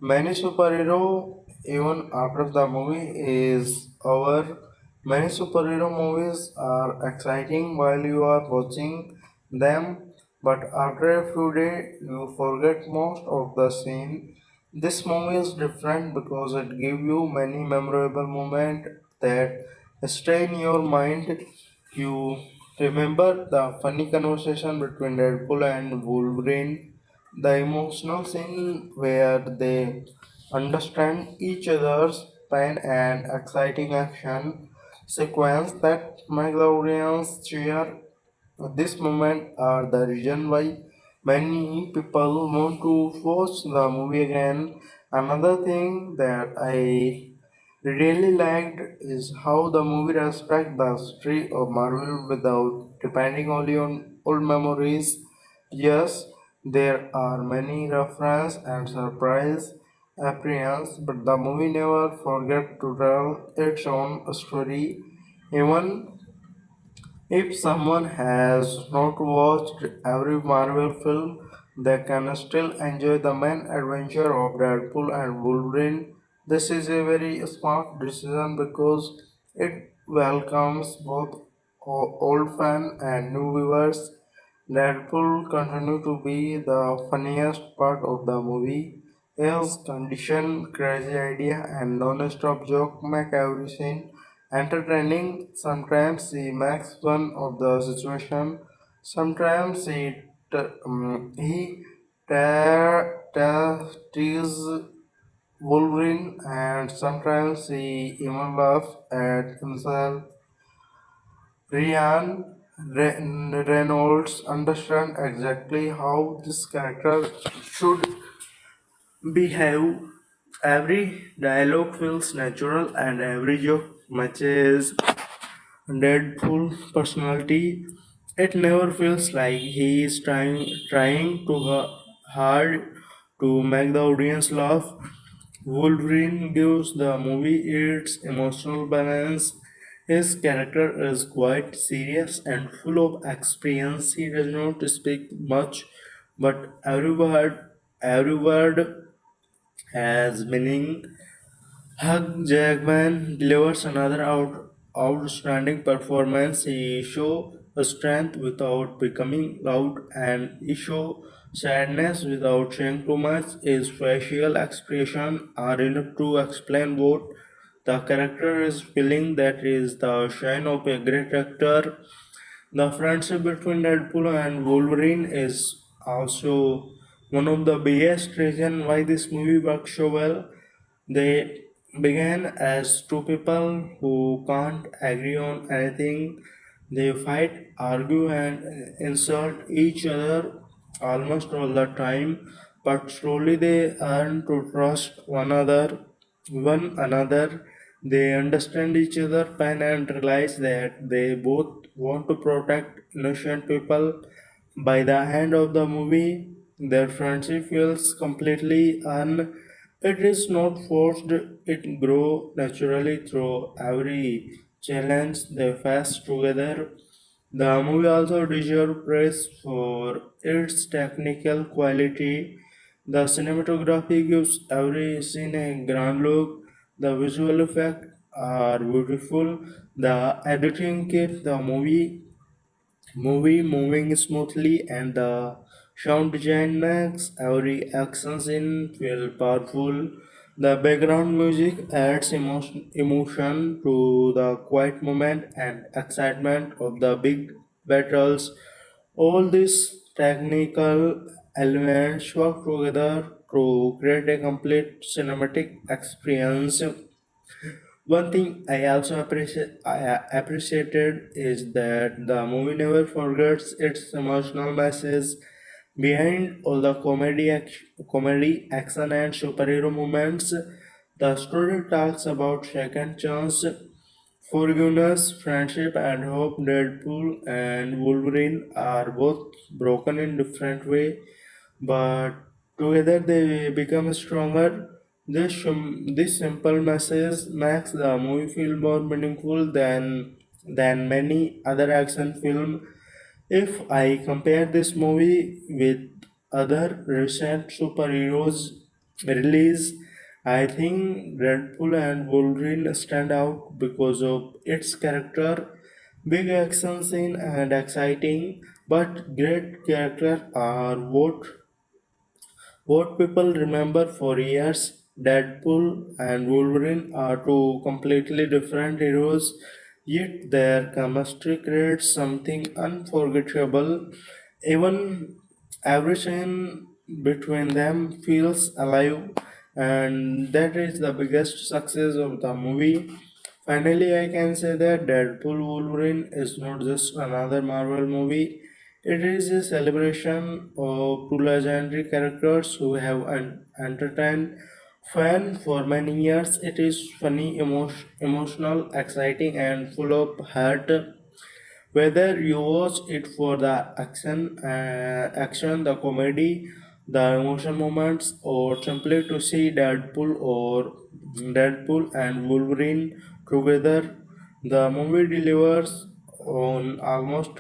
Many superhero, even after the movie is over, many superhero movies are exciting while you are watching them, but after a few days you forget most of the scene. This movie is different because it gives you many memorable moments that stay in your mind. You remember the funny conversation between Deadpool and Wolverine, the emotional scene where they understand each other's pain, and exciting action sequence that make the audience cheer. This moment are the reason why many people want to watch the movie again. Another thing that I really liked is how the movie respects the history of Marvel without depending only on old memories. Yes, there are many references and surprise appearances, but the movie never forget to tell its own story. Even if someone has not watched every Marvel film, they can still enjoy the main adventure of Deadpool and Wolverine. This is a very smart decision because it welcomes both old fans and new viewers. Deadpool continue to be the funniest part of the movie. His condition, crazy idea, and non-stop joke make every scene entertaining. Sometimes he makes fun of the situation. Sometimes he teases Wolverine, and sometimes he even laughs at himself. Reynolds understand exactly how this character should behave. Every dialogue feels natural and every joke matches Deadpool personality. It never feels like he is trying too hard to make the audience laugh. Wolverine gives the movie its emotional balance. His character is quite serious and full of experience. He does not speak much, but every word has meaning. Hugh Jackman delivers another outstanding performance. He shows strength without becoming loud, and he shows sadness without saying too much. His facial expression are enough to explain what the character is feeling. That is the shine of a great actor. The friendship between Deadpool and Wolverine is also one of the biggest reasons why this movie works so well. They began as two people who can't agree on anything. They fight, argue, and insult each other almost all the time, but slowly they learn to trust one another. They understand each other pain and realize that they both want to protect innocent people. By the end of the movie, their friendship feels completely It is not forced, it grows naturally through every challenge they face together. The movie also deserves praise for its technical quality. The cinematography gives every scene a grand look. The visual effects are beautiful. The editing keeps the movie moving smoothly, and the sound design makes every action scene feel powerful. The background music adds emotion to the quiet moment and excitement of the big battles. All these technical elements work together to create a complete cinematic experience. One thing I appreciated is that the movie never forgets its emotional message behind all the comedy, action, and superhero moments. The story talks about second chance, forgiveness, friendship, and hope. Deadpool and Wolverine are both broken in different way, but together they become stronger. This simple message makes the movie feel more meaningful than many other action films. If I compare this movie with other recent superheroes release, I think Deadpool and Wolverine stand out because of its character, big action scene and exciting but great character are what people remember for years. Deadpool and Wolverine are two completely different heroes, yet their chemistry creates something unforgettable. Even every scene between them feels alive, and that is the biggest success of the movie. Finally, I can say that Deadpool Wolverine is not just another Marvel movie, it is a celebration of two legendary characters who have entertained fans for many years. It is funny, emotional, exciting, and full of heart. Whether you watch it for the the comedy, the emotion moments, or simply to see Deadpool and Wolverine together, the movie delivers on almost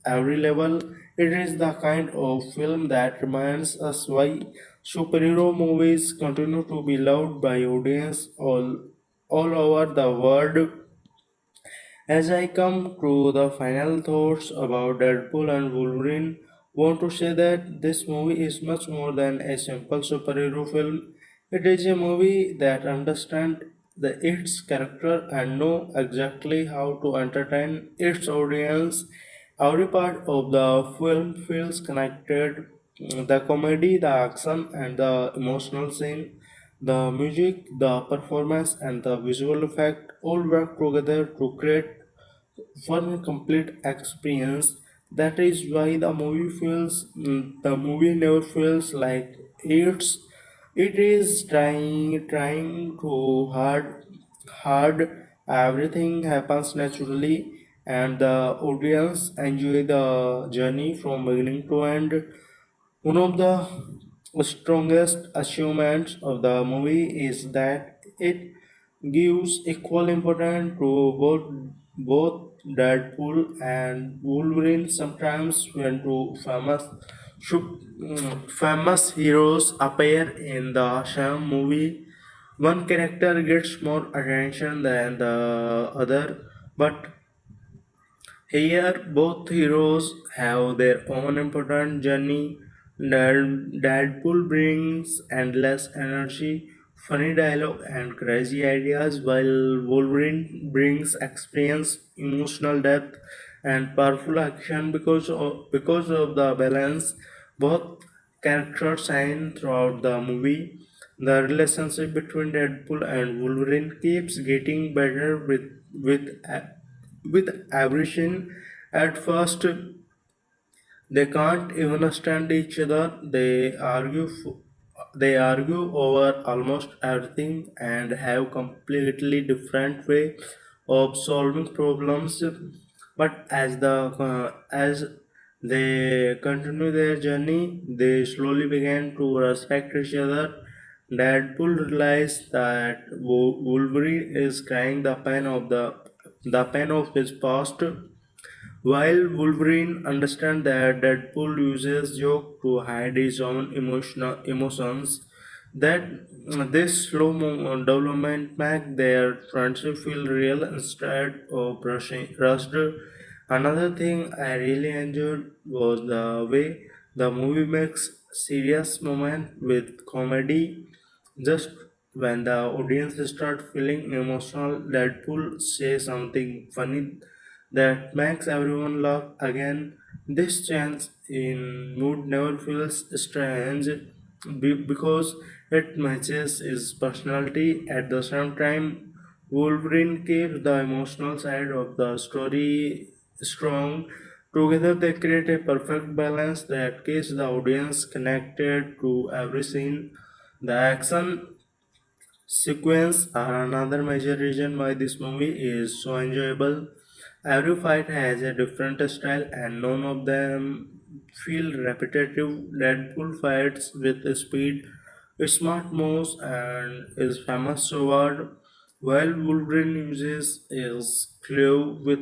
every level. It is the kind of film that reminds us why superhero movies continue to be loved by audience all over the world. As I come to the final thoughts about Deadpool and Wolverine, want to say that this movie is much more than a simple superhero film. It is a movie that understands its character and know exactly how to entertain its audience. Every part of the film feels connected. The comedy, the action, and the emotional scene, the music, the performance, and the visual effect all work together to create one complete experience. That is why the movie never feels like it is trying too hard. Everything happens naturally, and the audience enjoy the journey from beginning to end. One of the strongest achievements of the movie is that it gives equal importance to both Deadpool and Wolverine. Sometimes when famous heroes appear in the same movie, one character gets more attention than the other, but here, both heroes have their own important journey. Deadpool brings endless energy, funny dialogue, and crazy ideas, while Wolverine brings experience, emotional depth, and powerful action. Because of the balance, both characters shine throughout the movie. The relationship between Deadpool and Wolverine keeps getting better with every. At first, they can't even stand each other. They argue over almost everything and have completely different way of solving problems. But as they continue their journey, they slowly begin to respect each other. Deadpool realizes that Wolverine is crying the pain of his past, while Wolverine understands that Deadpool uses joke to hide his own emotions. That this slow development make their friendship feel real instead of rushed. Another thing I really enjoyed was the way the movie makes serious moment with comedy. Just when the audience start feeling emotional, Deadpool says something funny that makes everyone laugh again. This change in mood never feels strange because it matches his personality. At the same time, Wolverine keeps the emotional side of the story strong. Together, they create a perfect balance that keeps the audience connected to every scene. The action sequence are another major reason why this movie is so enjoyable. Every fight has a different style and none of them feel repetitive. Deadpool fights with speed, smart moves, and is famous sword, while Wolverine uses his clue with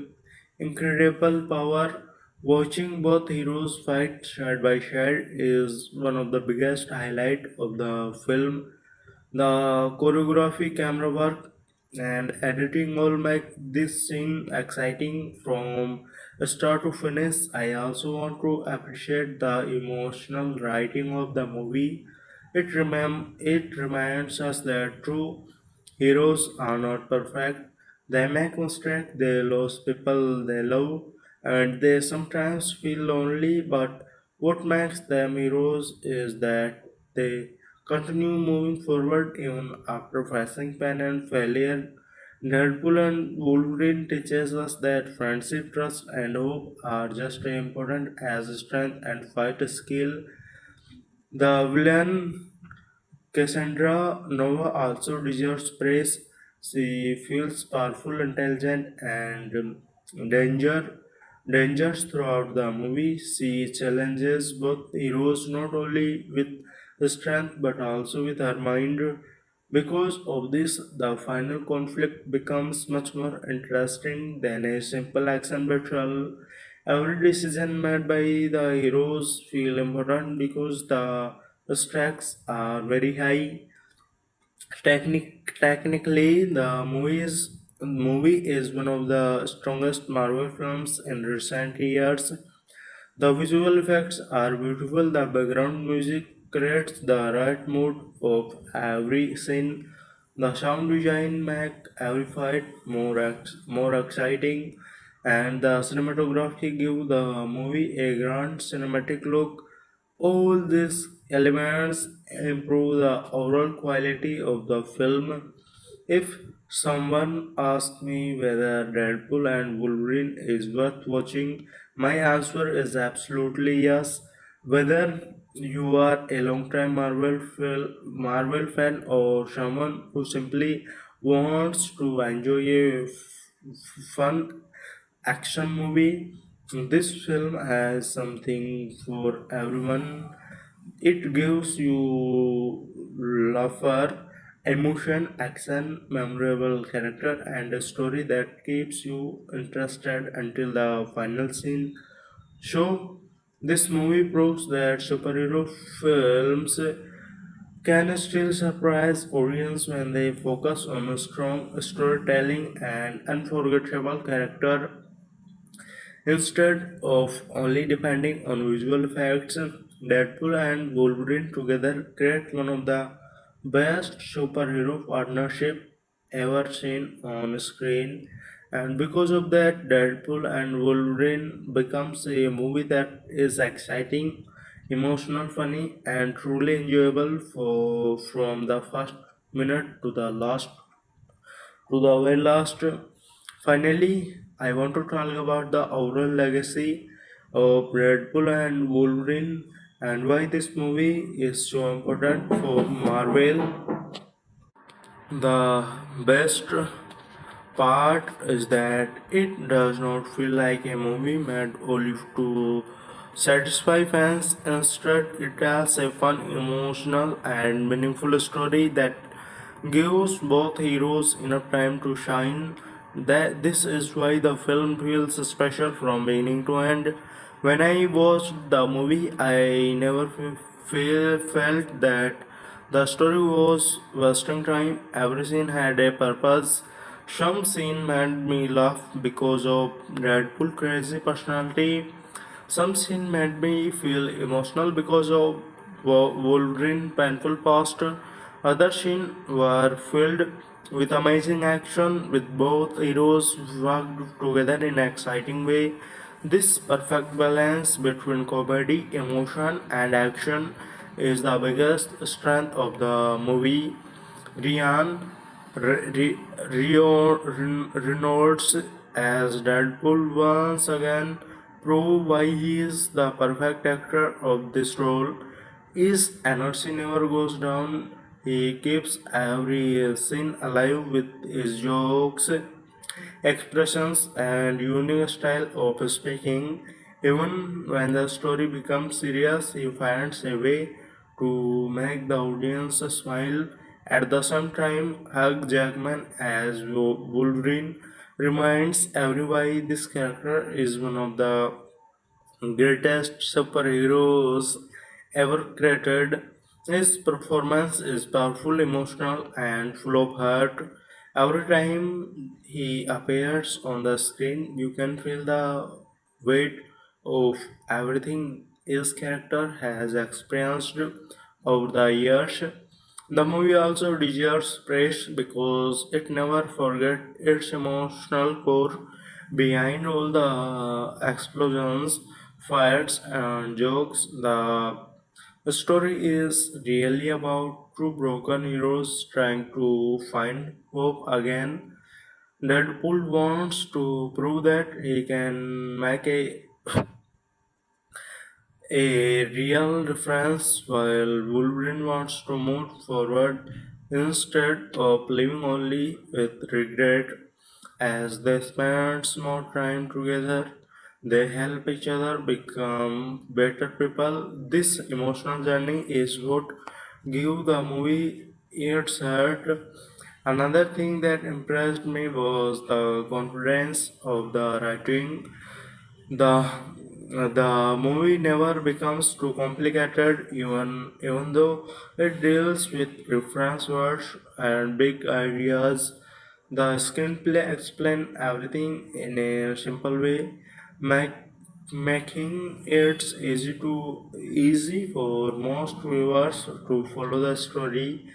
incredible power. Watching both heroes fight side by side is one of the biggest highlight of the film. The choreography, camera work, and editing all make this scene exciting from start to finish. I also want to appreciate the emotional writing of the movie. It reminds us that true heroes are not perfect. They make mistakes, they lose people they love, and they sometimes feel lonely. But what makes them heroes is that they continue moving forward even after facing pain and failure. Deadpool and Wolverine teaches us that friendship, trust, and hope are just as important as strength and fight skill. The villain Cassandra Nova also deserves praise. She feels powerful, intelligent, and dangerous throughout the movie. She challenges both heroes not only with strength but also with her mind. Because of this, the final conflict becomes much more interesting than a simple action battle. Every decision made by the heroes feel important because the stakes are very high. Technically, the movie is one of the strongest Marvel films in recent years. The visual effects are beautiful, the background music creates the right mood of every scene. The sound design makes every fight more exciting, and the cinematography give the movie a grand cinematic look. All these elements improve the overall quality of the film. If someone asks me whether Deadpool and Wolverine is worth watching, my answer is absolutely yes. Whether you are a long-time Marvel fan or someone who simply wants to enjoy a fun action movie, this film has something for everyone. It gives you laughter, emotion, action, memorable character, and a story that keeps you interested until the final scene. So, this movie proves that superhero films can still surprise audience when they focus on a strong storytelling and unforgettable character. Instead of only depending on visual effects, Deadpool and Wolverine together create one of the best superhero partnership ever seen on screen. And because of that, Deadpool and Wolverine becomes a movie that is exciting, emotional, funny, and truly enjoyable for from the first minute to the very last. Finally, I want to talk about the overall legacy of Deadpool and Wolverine and why this movie is so important for Marvel. The best part is that it does not feel like a movie made only to satisfy fans. Instead, it tells a fun, emotional, and meaningful story that gives both heroes enough time to shine. That this is why the film feels special from beginning to end. When I watched the movie, I never felt that the story was wasting time. Every scene had a purpose. Some scene made me laugh because of Deadpool crazy personality. Some scene made me feel emotional because of Wolverine painful past. Other scenes were filled with amazing action, with both heroes worked together in an exciting way. This perfect balance between comedy, emotion, and action is the biggest strength of the movie. Ryan Reynolds as Deadpool once again prove why he is the perfect actor of this role. His energy never goes down. He keeps every scene alive with his jokes, expressions, and unique style of speaking. Even when the story becomes serious, he finds a way to make the audience smile. At the same time, Hugh Jackman as Wolverine reminds everybody this character is one of the greatest superheroes ever created. His performance is powerful, emotional, and full of heart. Every time he appears on the screen, you can feel the weight of everything his character has experienced over the years. The movie also deserves praise because it never forgets its emotional core. Behind all the explosions, fights, and jokes, the story is really about two broken heroes trying to find hope again. Deadpool wants to prove that he can make a real reference while Wolverine wants to move forward instead of living only with regret. As they spend more time together, they help each other become better people. This emotional journey is what gives the movie its heart. Another thing that impressed me was the confidence of the writing. The movie never becomes too complicated, even though it deals with reference words and big ideas. The screenplay explains everything in a simple way, make, making it easy for most viewers to follow the story.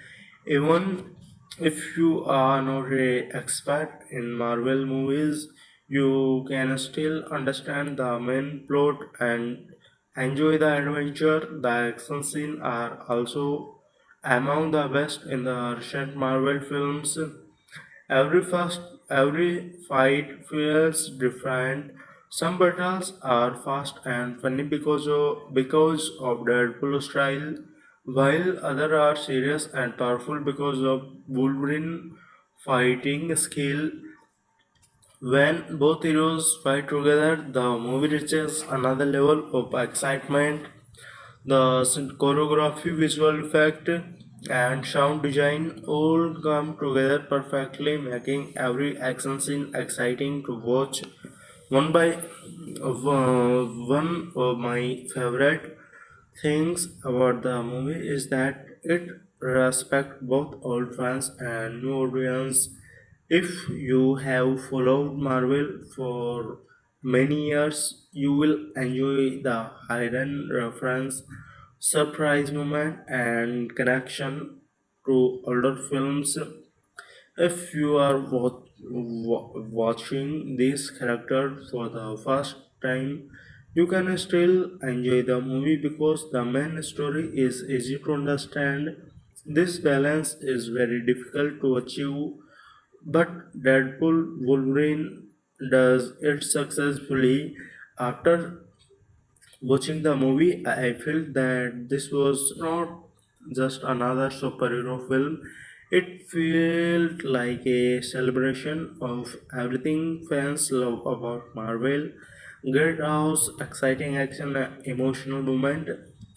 Even if you are not a expert in Marvel movies, you can still understand the main plot and enjoy the adventure. The action scenes are also among the best in the recent Marvel films. Every fight feels different. Some battles are fast and funny because of Deadpool style, while others are serious and powerful because of Wolverine fighting skill. When both heroes fight together, the movie reaches another level of excitement. The choreography, visual effect, and sound design all come together perfectly, making every action scene exciting to watch. One of my favorite things about the movie is that it respects both old fans and new audience. If you have followed Marvel for many years, you will enjoy the hidden reference, surprise moment, and connection to older films. If you are watching this character for the first time, you can still enjoy the movie because the main story is easy to understand. This balance is very difficult to achieve, but Deadpool Wolverine does it successfully. After watching the movie, I felt that this was not just another superhero film. It felt like a celebration of everything fans love about Marvel. Great house, exciting action, emotional moment,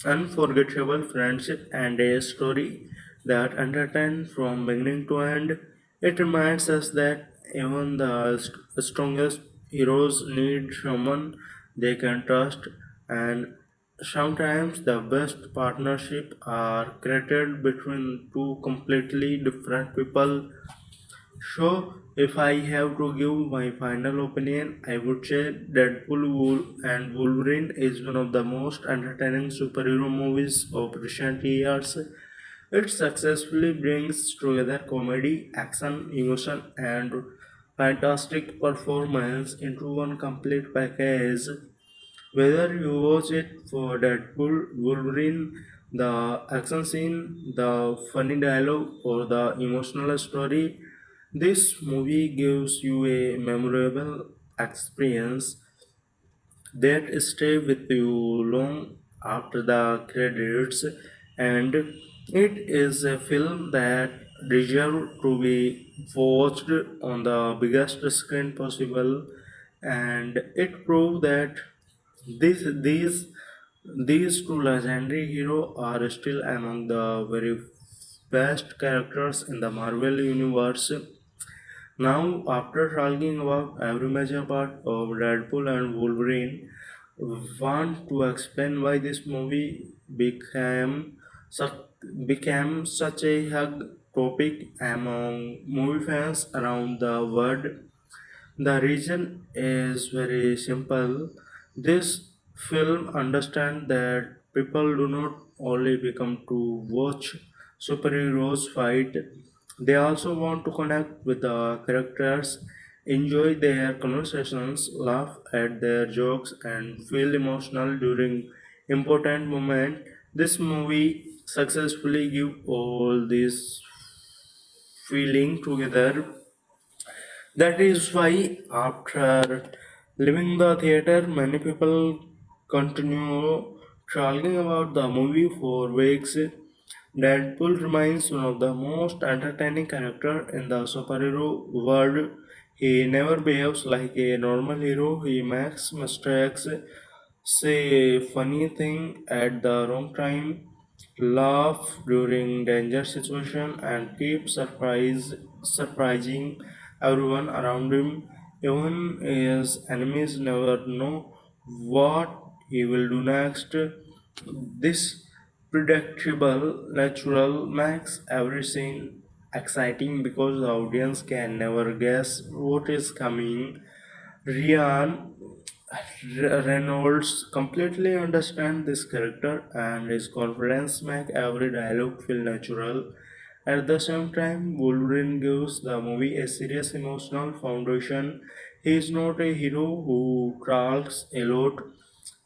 unforgettable friendship, and a story that entertains from beginning to end. It reminds us that even the strongest heroes need someone they can trust, and sometimes the best partnership are created between two completely different people. So, if I have to give my final opinion, I would say and Wolverine is one of the most entertaining superhero movies of recent years. It successfully brings together comedy, action, emotion, and fantastic performance into one complete package. Whether you watch it for Deadpool, Wolverine, the action scene, the funny dialogue, or the emotional story, this movie gives you a memorable experience that stay with you long after the credits, and it is a film that deserves to be watched on the biggest screen possible, and it proves that this, these these two legendary heroes are still among the very best characters in the Marvel universe. Now, after talking about every major part of Deadpool and Wolverine, want to explain why this movie became such a hug topic among movie fans around the world. The reason is very simple. This film understands that people do not only become to watch superheroes fight, they also want to connect with the characters, enjoy their conversations, laugh at their jokes, and feel emotional during important moments. This movie successfully give all these feeling together. That is why, after leaving the theater, many people continue talking about the movie for weeks. Deadpool remains one of the most entertaining characters in the superhero world. He never behaves like a normal hero. He makes mistakes, say funny thing at the wrong time, laugh during danger situation, and keep surprising everyone around him. Even his enemies never know what he will do next. This predictable natural makes every scene exciting because the audience can never guess what is coming. Ryan Reynolds completely understands this character, and his confidence makes every dialogue feel natural. At the same time, Wolverine gives the movie a serious emotional foundation. He is not a hero who talks a lot.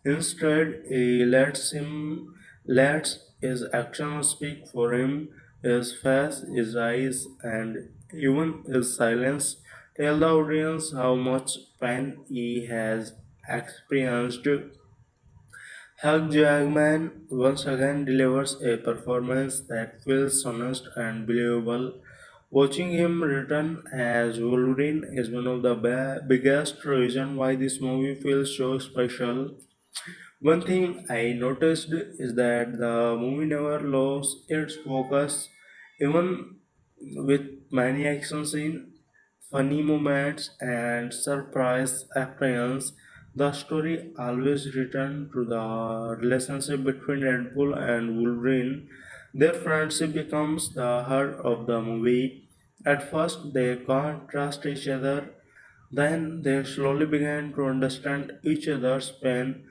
Instead, he lets his actions speak for him. His face, his eyes, and even his silence tell the audience how much pain he has experienced. Hugh Jackman once again delivers a performance that feels honest and believable. Watching him return as Wolverine is one of the biggest reasons why this movie feels so special. One thing I noticed is that the movie never lost its focus, even with many action scenes, funny moments, and surprise appearance. The story always returned to the relationship between Deadpool and Wolverine. Their friendship becomes the heart of the movie. At first, they can't trust each other, then they slowly began to understand each other's pain.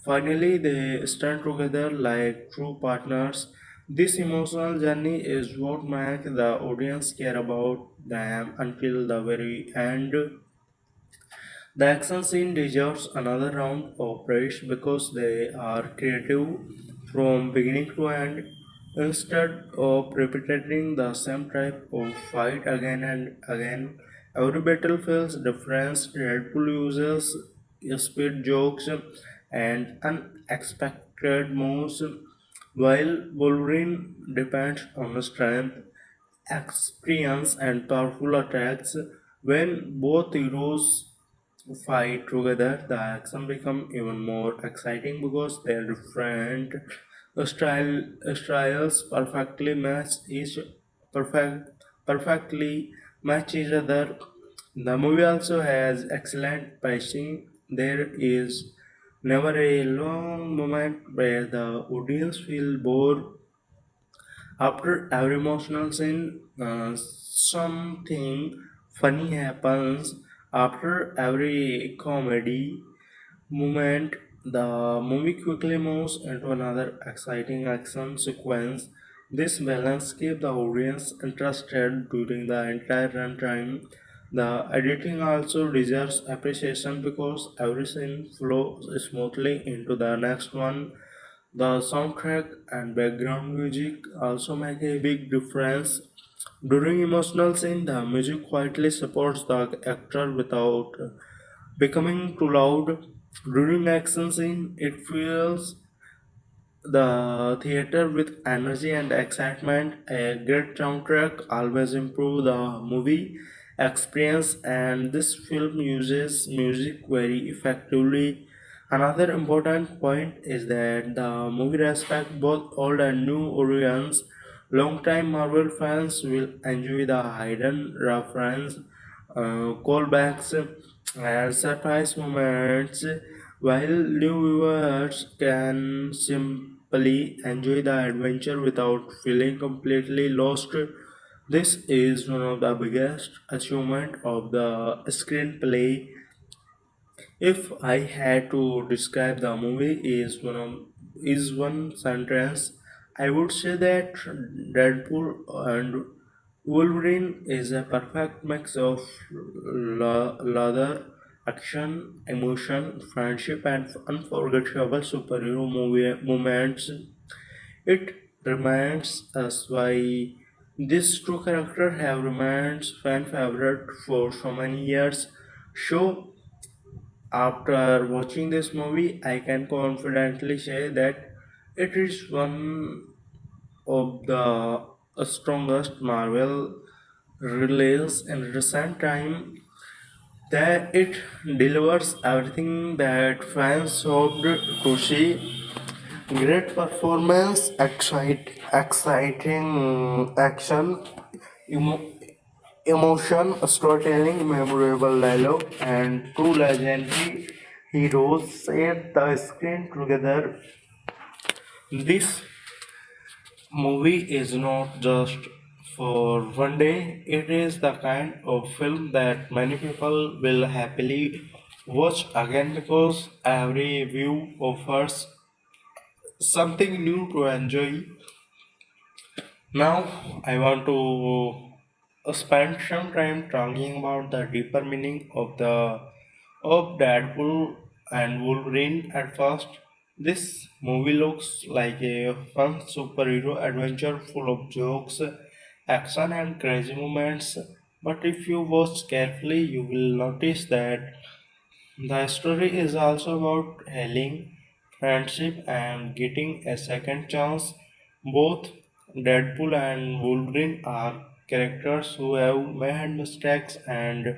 Finally, they stand together like true partners. This emotional journey is what makes the audience care about them until the very end. The action scene deserves another round of praise because they are creative from beginning to end. Instead of repeating the same type of fight again and again, every battle feels different. Deadpool uses speed jokes and unexpected moves, while Wolverine depends on strength, experience, and powerful attacks. When both heroes fight together, the action become even more exciting because their different styles perfect perfectly match each other. The movie also has excellent pacing. There is never a long moment where the audience feel bored after every emotional scene. Something funny happens after every comedy moment. The movie quickly moves into another exciting action sequence. This balance keeps the audience interested during the entire runtime. The editing also deserves appreciation because every scene flows smoothly into the next one. The soundtrack and background music also make a big difference. During emotional scene, the music quietly supports the actor without becoming too loud. During action scene, it fills the theater with energy and excitement. A great soundtrack always improve the movie experience, and this film uses music very effectively. Another important point is that the movie respects both old and new audience. Long-time Marvel fans will enjoy the hidden reference, callbacks, and surprise moments, while new viewers can simply enjoy the adventure without feeling completely lost. This is one of the biggest achievement of the screenplay. If I had to describe the movie is one sentence, I would say that Deadpool and Wolverine is a perfect mix of leather, action, emotion, friendship, and unforgettable superhero movie moments. It reminds us why these two characters have remained fan favorite for so many years. Show After watching this movie, I can confidently say that it is one of the strongest Marvel release in recent time. That it delivers everything that fans hoped to see. Great performance, exciting action, emo- emotion, storytelling, memorable dialogue, and two legendary heroes set the screen together. This movie is not just for one day, it is the kind of film that many people will happily watch again because every view offers something new to enjoy. Now, I want to spend some time talking about the deeper meaning of Deadpool and Wolverine. At first, this movie looks like a fun superhero adventure full of jokes, action, and crazy moments. But if you watch carefully, you will notice that the story is also about healing, friendship, and getting a second chance. Both Deadpool and Wolverine are characters who have made mistakes and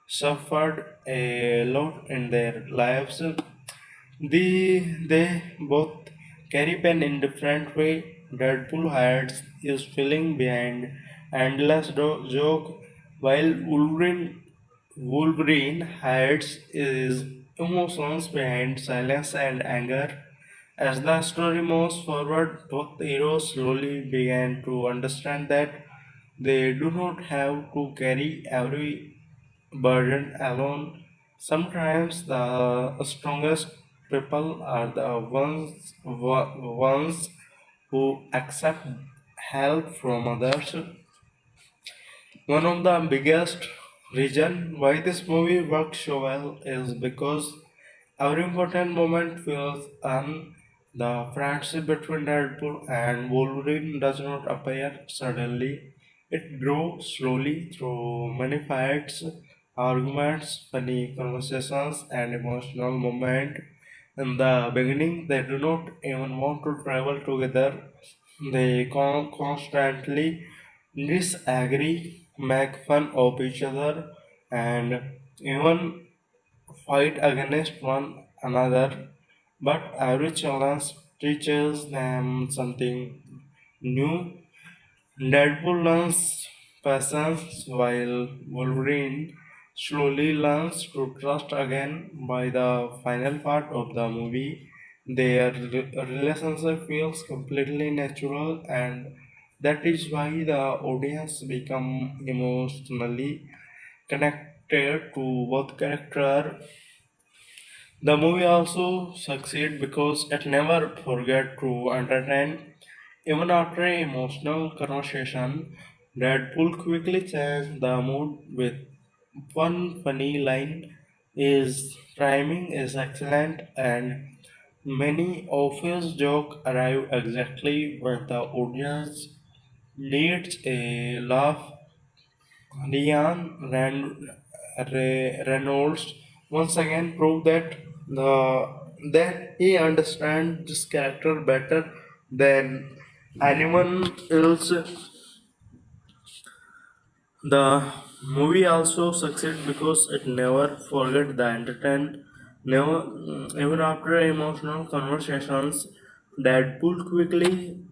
suffered a lot in their lives. They both carry pain in different way. Deadpool hides his feeling behind endless joke, while Wolverine hides his emotions behind silence and anger. As the story moves forward, both heroes slowly began to understand that they do not have to carry every burden alone. Sometimes the strongest people are the ones who accept help from others. One of the biggest reason why this movie works so well is because every important moment feels earned. The friendship between Deadpool and Wolverine does not appear suddenly. It grows slowly through many fights, arguments, funny conversations, and emotional moments. In the beginning, they do not even want to travel together. They constantly disagree, make fun of each other, and even fight against one another, but every challenge teaches them something new. Deadpool learns patience while Wolverine slowly learns to trust again. By the final part of the movie, their relationship feels completely natural, and that is why the audience become emotionally connected to both character. The movie also succeed because it never forget to entertain. Even after an emotional conversation, Deadpool quickly changed the mood with one funny line. His timing is excellent and many of his jokes arrive exactly when the audience needs a laugh. Reynolds once again proved that he understands this character better than anyone else. The movie also succeeded because it never forget the entertainment. Never, even after emotional conversations, Deadpool quickly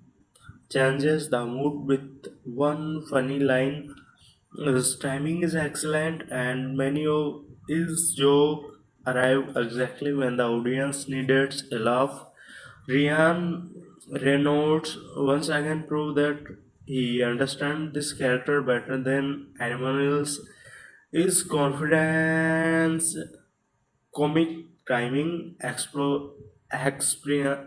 changes the mood with one funny line. His timing is excellent, and many of his jokes arrive exactly when the audience needed a laugh. Ryan Reynolds once again proved that he understands this character better than anyone else. His confidence, comic timing,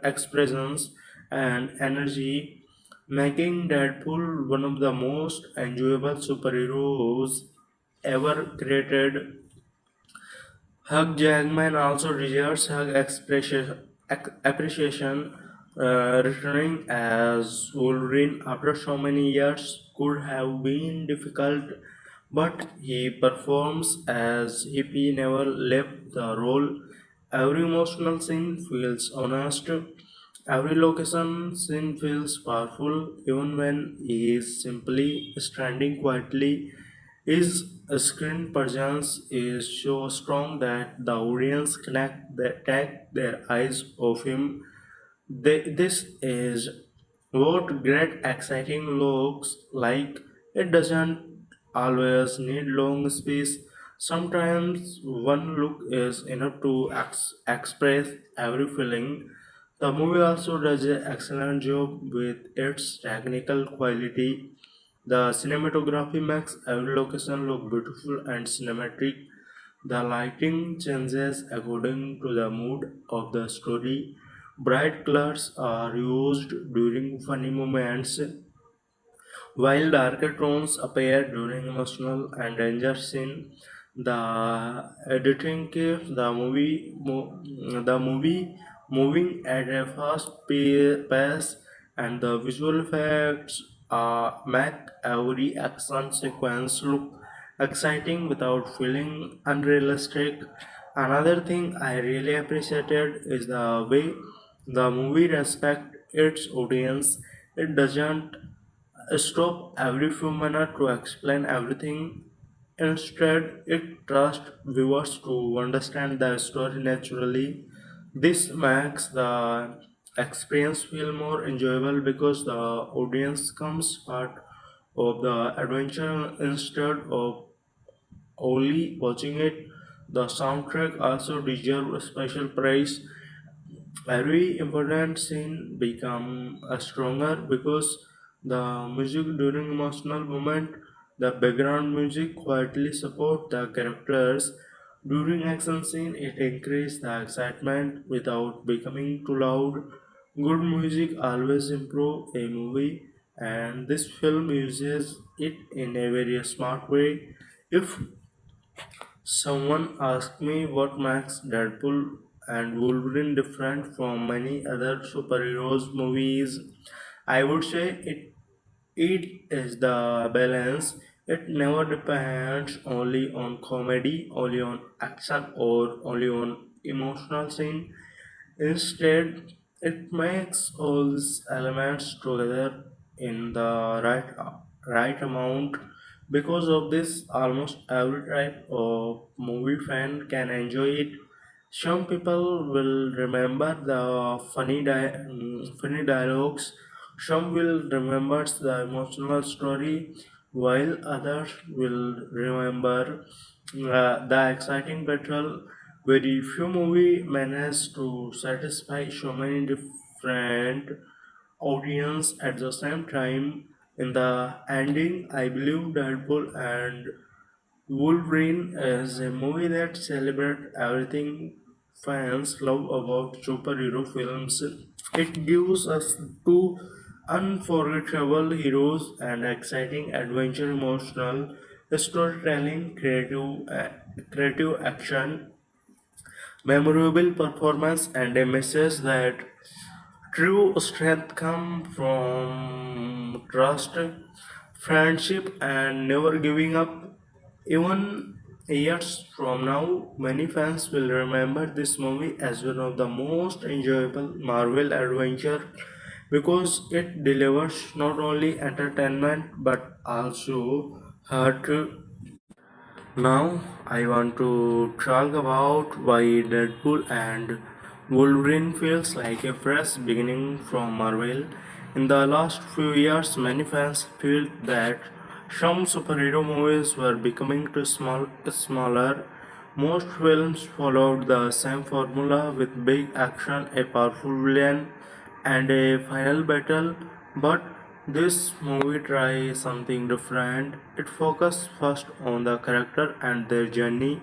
expressions, and energy, making Deadpool one of the most enjoyable superheroes ever created. Hugh Jackman also deserves appreciation. Returning as Wolverine after so many years could have been difficult, but he performs as if he never left the role. Every emotional scene feels honest. Every location scene feels powerful, even when he is simply standing quietly. His screen presence is so strong that the audience take their eyes off him. This is what great exciting looks like. It doesn't always need long space. Sometimes one look is enough to express every feeling. The movie also does an excellent job with its technical quality. The cinematography makes every location look beautiful and cinematic. The lighting changes according to the mood of the story. Bright colors are used during funny moments, while darker tones appear during emotional and danger scene. The editing keeps the movie moving at a fast pace, and the visual effects make every action sequence look exciting without feeling unrealistic. Another thing I really appreciated is the way the movie respects its audience. It doesn't stop every few minutes to explain everything. Instead, it trusts viewers to understand the story naturally. This makes the experience feel more enjoyable because the audience comes part of the adventure instead of only watching it. The soundtrack also deserves special praise. Every important scene become stronger because the music during emotional moment, the background music quietly support the characters. During action scene, it increase the excitement without becoming too loud. Good music always improve a movie, and this film uses it in a very smart way. If someone asked me what makes Deadpool and Wolverine different from many other superheroes movies. I would say it is the balance. It never depends only on comedy, only on action, or only on emotional scene. Instead, it makes all these elements together in the right amount. Because of this, almost every type of movie fan can enjoy it. Some people will remember the funny dialogues. Some will remember the emotional story, while others will remember the exciting battle. Very few movie manage to satisfy so many different audience at the same time. In the ending, I believe Deadpool and Wolverine is a movie that celebrates everything fans love about superhero films. It gives us two unforgettable heroes and exciting adventure, emotional storytelling, creative action, memorable performance, and a message that true strength comes from trust, friendship, and never giving up. Even years from now, many fans will remember this movie as one of the most enjoyable Marvel adventure because it delivers not only entertainment but also heart. Now, I want to talk about why Deadpool and Wolverine feels like a fresh beginning from Marvel. In the last few years, many fans feel that some superhero movies were becoming too smaller. Most films followed the same formula with big action, a powerful villain, and a final battle, but this movie tries something different. It focuses first on the character and their journey.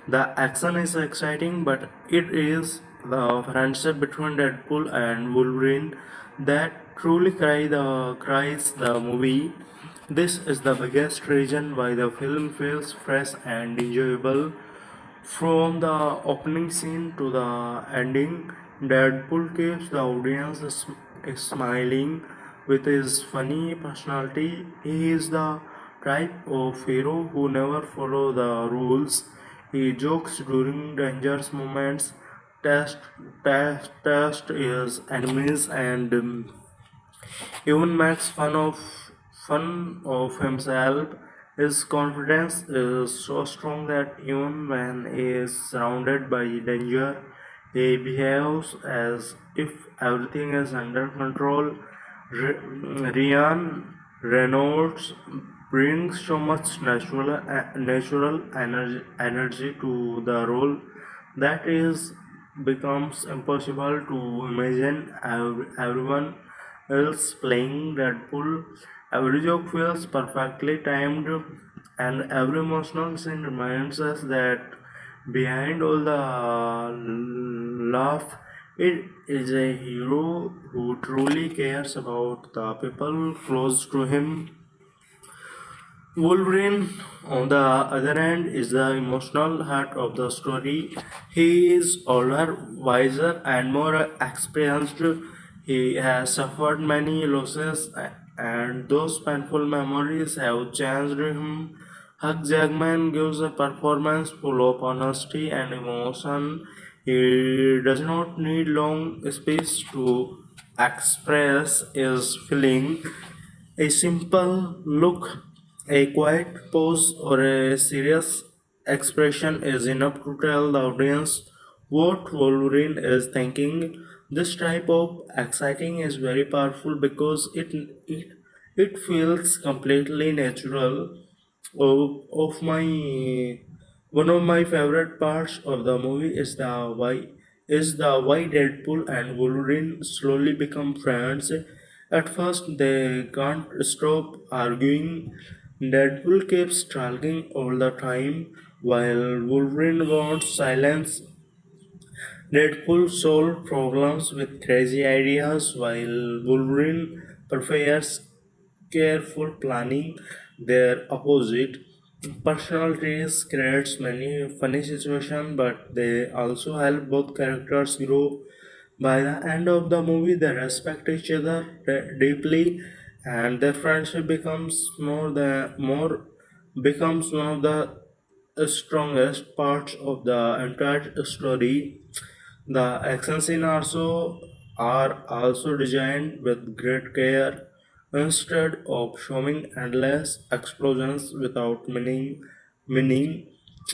The action is exciting, but it is the friendship between Deadpool and Wolverine that truly cries the movie. This is the biggest reason why the film feels fresh and enjoyable. From the opening scene to the ending, Deadpool keeps the audience smiling with his funny personality. He is the type of hero who never follows the rules. He jokes during dangerous moments, test his enemies, and even makes fun of himself. His confidence is so strong that even when he is surrounded by danger, he behaves as if everything is under control. Ryan Reynolds brings so much natural energy to the role that is becomes impossible to imagine everyone else playing Deadpool. Every joke feels perfectly timed, and every emotional scene reminds us that behind all the laugh, it is a hero who truly cares about the people close to him. Wolverine, on the other hand, is the emotional heart of the story. He is older, wiser, and more experienced. He has suffered many losses, and those painful memories have changed him. Hugh Jackman gives a performance full of honesty and emotion. He does not need long speech to express his feeling. A simple look, a quiet pose, or a serious expression is enough to tell the audience what Wolverine is thinking. This type of exciting is very powerful because it feels completely natural. Of my One of my favorite parts of the movie is the why Deadpool and Wolverine slowly become friends. At first, they can't stop arguing. Deadpool keeps talking all the time, while Wolverine wants silence. Deadpool solves problems with crazy ideas, while Wolverine prefers careful planning. Their opposite personalities creates many funny situations, but they also help both characters grow. By the end of the movie, they respect each other deeply, and their friendship becomes becomes one of the strongest parts of the entire story. The action scenes are also designed with great care. instead of showing endless explosions without meaning.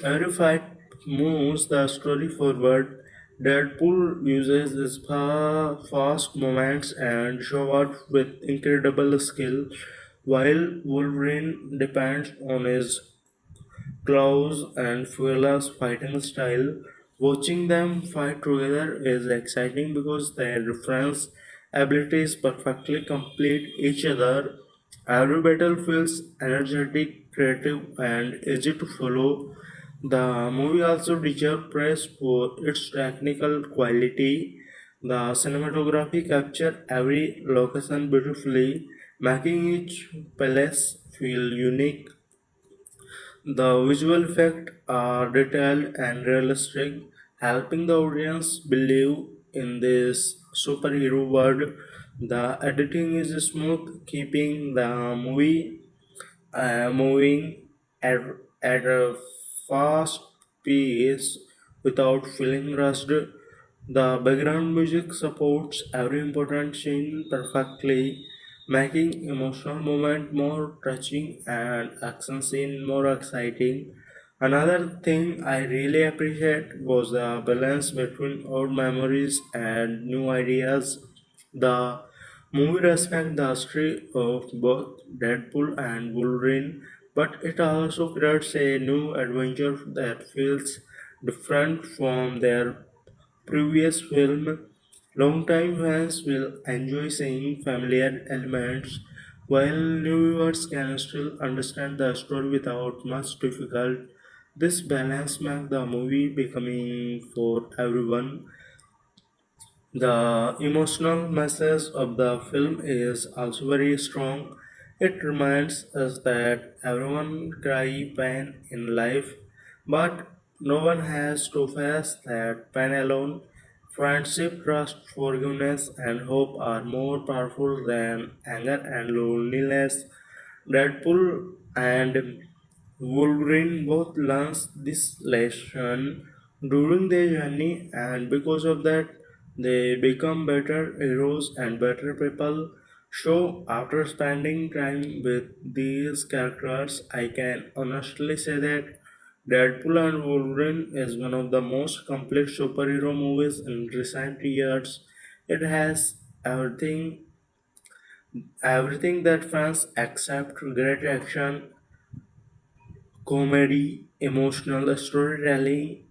Every fight moves the story forward. Deadpool uses his fast movements and show off with incredible skill, while Wolverine depends on his close and fearless fighting style. Watching them fight together is exciting because their different abilities perfectly complete each other. Every battle feels energetic, creative, and easy to follow. The movie also deserves praise for its technical quality. The cinematography captured every location beautifully, making each palace feel unique. The visual effects are detailed and realistic, helping the audience believe in this superhero world. The editing is smooth, keeping the movie moving at, at a fast pace without feeling rushed. The background music supports every important scene perfectly, making emotional moment more touching and action scene more exciting. Another thing I really appreciate was the balance between old memories and new ideas. The movie respects the history of both Deadpool and Wolverine, but it also creates a new adventure that feels different from their previous film. Longtime fans will enjoy seeing familiar elements, while new viewers can still understand the story without much difficulty. This balance makes the movie becoming for everyone. The emotional message of the film is also very strong. It reminds us that everyone cry pain in life, but no one has to face that pain alone. Friendship, trust, forgiveness, and hope are more powerful than anger and loneliness. Deadpool and Wolverine both learns this lesson during their journey, and because of that, they become better heroes and better people. So, after spending time with these characters, I can honestly say that Deadpool and Wolverine is one of the most complete superhero movies in recent years. It has everything that fans accept: great action, comedy, emotional storytelling,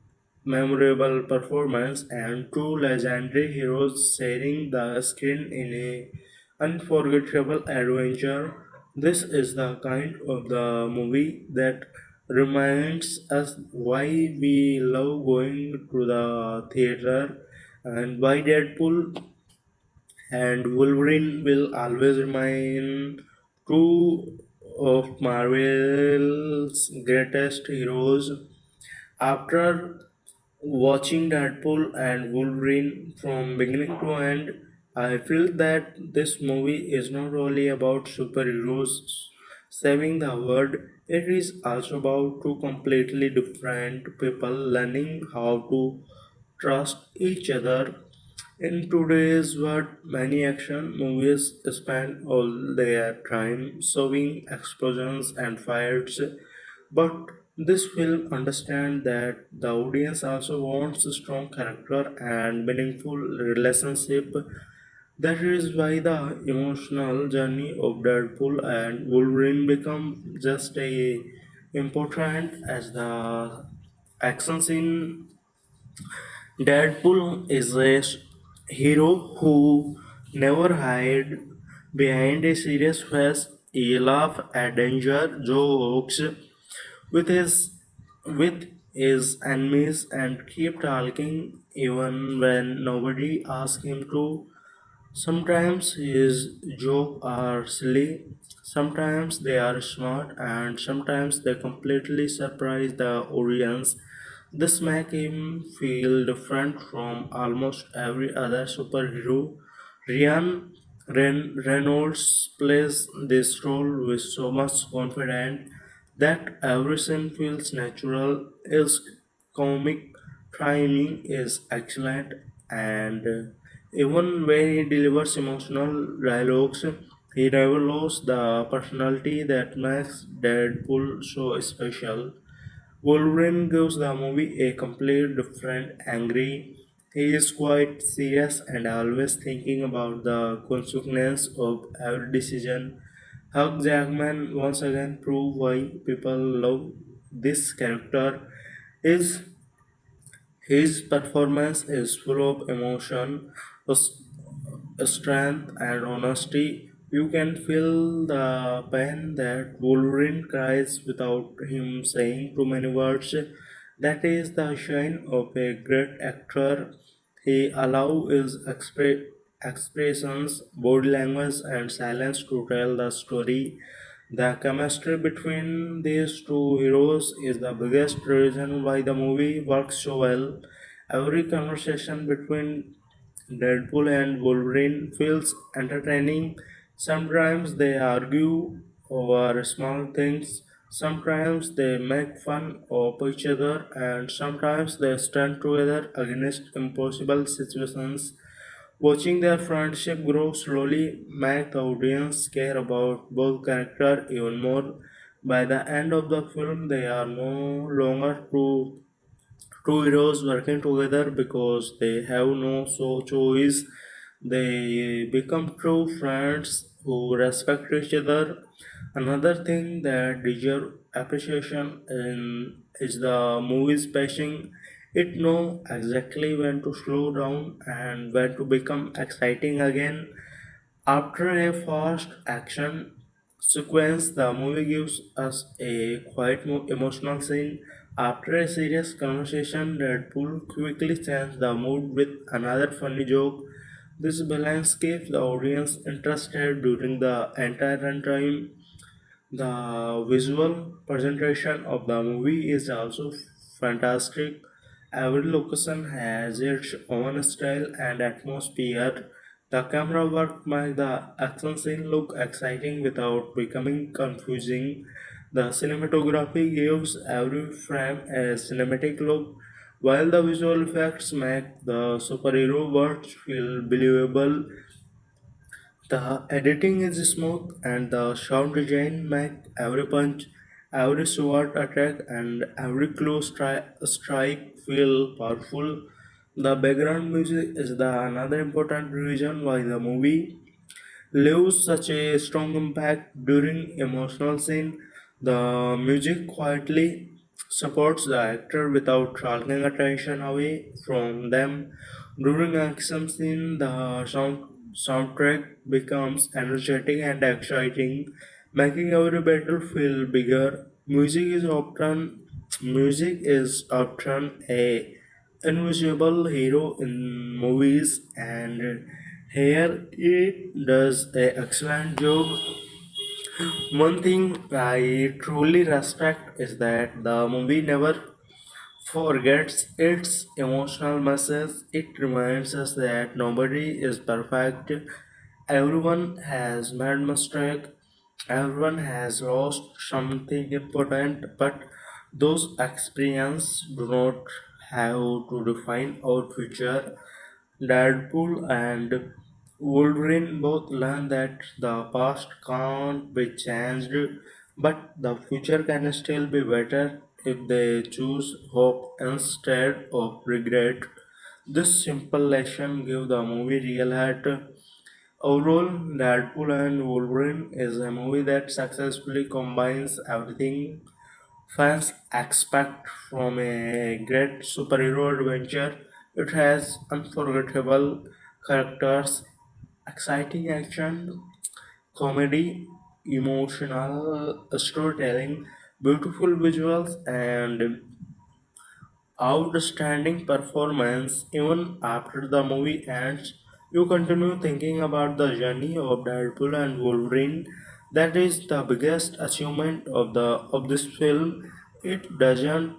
memorable performance, and two legendary heroes sharing the screen in a unforgettable adventure. This is the kind of the movie that reminds us why we love going to the theater and why Deadpool and Wolverine will always remain two of Marvel's greatest heroes. After watching Deadpool and Wolverine from beginning to end, I feel that this movie is not only about superheroes saving the world, it is also about two completely different people learning how to trust each other. In today's world, many action movies spend all their time showing explosions and fights, but this film understands that the audience also wants a strong character and meaningful relationship. That is why the emotional journey of Deadpool and Wolverine become just as important as the action scene. Deadpool is a hero who never hide behind a serious face. He laugh at danger jokes with his enemies and keep talking even when nobody asks him to. Sometimes his jokes are silly, sometimes they are smart, and sometimes they completely surprise the audience. This makes him feel different from almost every other superhero. Reynolds plays this role with so much confidence that every scene feels natural. His comic timing is excellent, and even when he delivers emotional dialogues, He never lost the personality that makes Deadpool so special. Wolverine gives the movie a complete different angry. He is quite serious and always thinking about the consequence of every decision. Hugh Jackman once again proved why people love this character. His his performance is full of emotion, strength, and honesty. You can feel the pain that Wolverine cries without him saying too many words. That is the shine of a great actor. He allows his expressions, body language, and silence to tell the story. The chemistry between these two heroes is the biggest reason why the movie works so well. Every conversation between Deadpool and Wolverine feels entertaining. Sometimes they argue over small things, sometimes they make fun of each other, and sometimes they stand together against impossible situations. Watching their friendship grow slowly make the audience care about both characters even more. By the end of the film, they are no longer two heroes working together because they have no so choice. They become true friends who respect each other. Another thing that deserves appreciation is the movie's pacing. It knows exactly when to slow down and when to become exciting again. After a fast action sequence, the movie gives us a quite emotional scene. After a serious conversation, Deadpool quickly changes the mood with another funny joke. This balance keeps the audience interested during the entire runtime. The visual presentation of the movie is also fantastic. Every location has its own style and atmosphere. The camera work makes the action scene look exciting without becoming confusing. The cinematography gives every frame a cinematic look, while the visual effects make the superhero world feel believable. The editing is smooth and the sound design make every punch, every sword attack and every close strike feel powerful. The background music is the another important reason why the movie leaves such a strong impact during emotional scene. The music quietly supports the actor without dragging attention away from them. During action scene, the soundtrack becomes energetic and exciting, making every battle feel bigger. Music is often a invisible hero in movies, and here it does a excellent job. One thing I truly respect is that the movie never forgets its emotional message. It reminds us that nobody is perfect. Everyone has made mistake. Everyone has lost something important, but those experiences do not have to define our future. Deadpool and Wolverine both learn that the past can't be changed, but the future can still be better if they choose hope instead of regret. This simple lesson gives the movie real heart. Overall, Deadpool and Wolverine is a movie that successfully combines everything fans expect from a great superhero adventure. It has unforgettable characters, exciting action, comedy, emotional storytelling, beautiful visuals, and outstanding performance. Even after the movie ends, you continue thinking about the journey of Deadpool and Wolverine. That is the biggest achievement of this film. It does not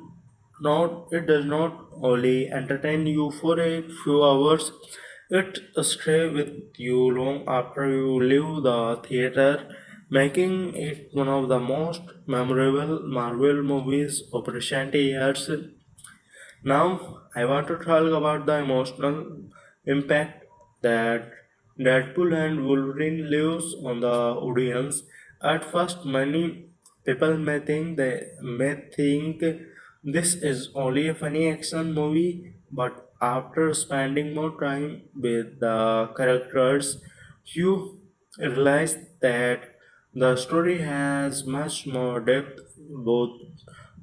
only entertain you for a few hours, it stay with you long after you leave the theater, making it one of the most memorable Marvel movies of recent years. Now, I want to talk about the emotional impact that Deadpool and Wolverine lives on the audience. At first, many people may think this is only a funny action movie, but after spending more time with the characters, you realize that the story has much more depth.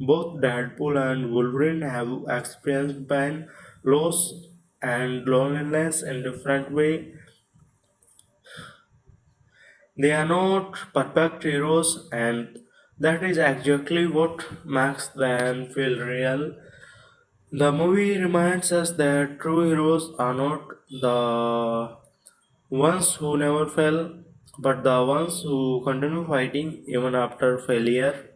Both Deadpool and Wolverine have experienced pain, loss, and loneliness in different way. They are not perfect heroes, and that is exactly what makes them feel real. The movie reminds us that true heroes are not the ones who never fail, but the ones who continue fighting even after failure.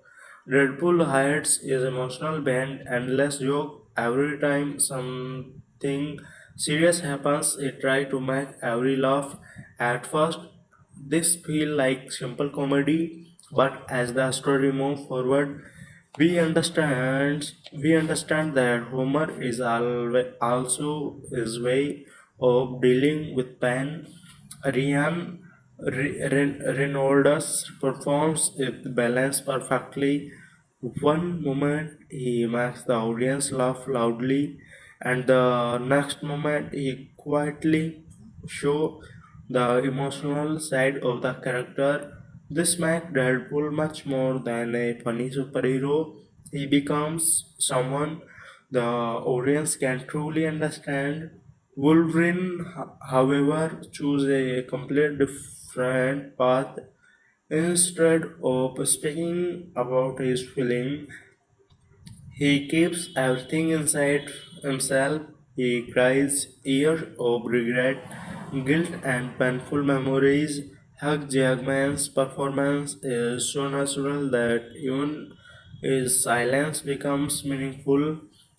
Deadpool hides his emotional bend endless joke every time something serious happens. He tries to make every laugh. At first, this feel like simple comedy, but as the story moves forward, we understand that humor is also his way of dealing with pain. Reynolds performs it balance perfectly. One moment he makes the audience laugh loudly, and the next moment he quietly show the emotional side of the character. This makes Deadpool much more than a funny superhero. He becomes someone the audience can truly understand. Wolverine, however, choose a complete different path. Instead of speaking about his feeling, he keeps everything inside himself. He cries years of regret, guilt, and painful memories. Hugh Jackman's performance is so natural that even his silence becomes meaningful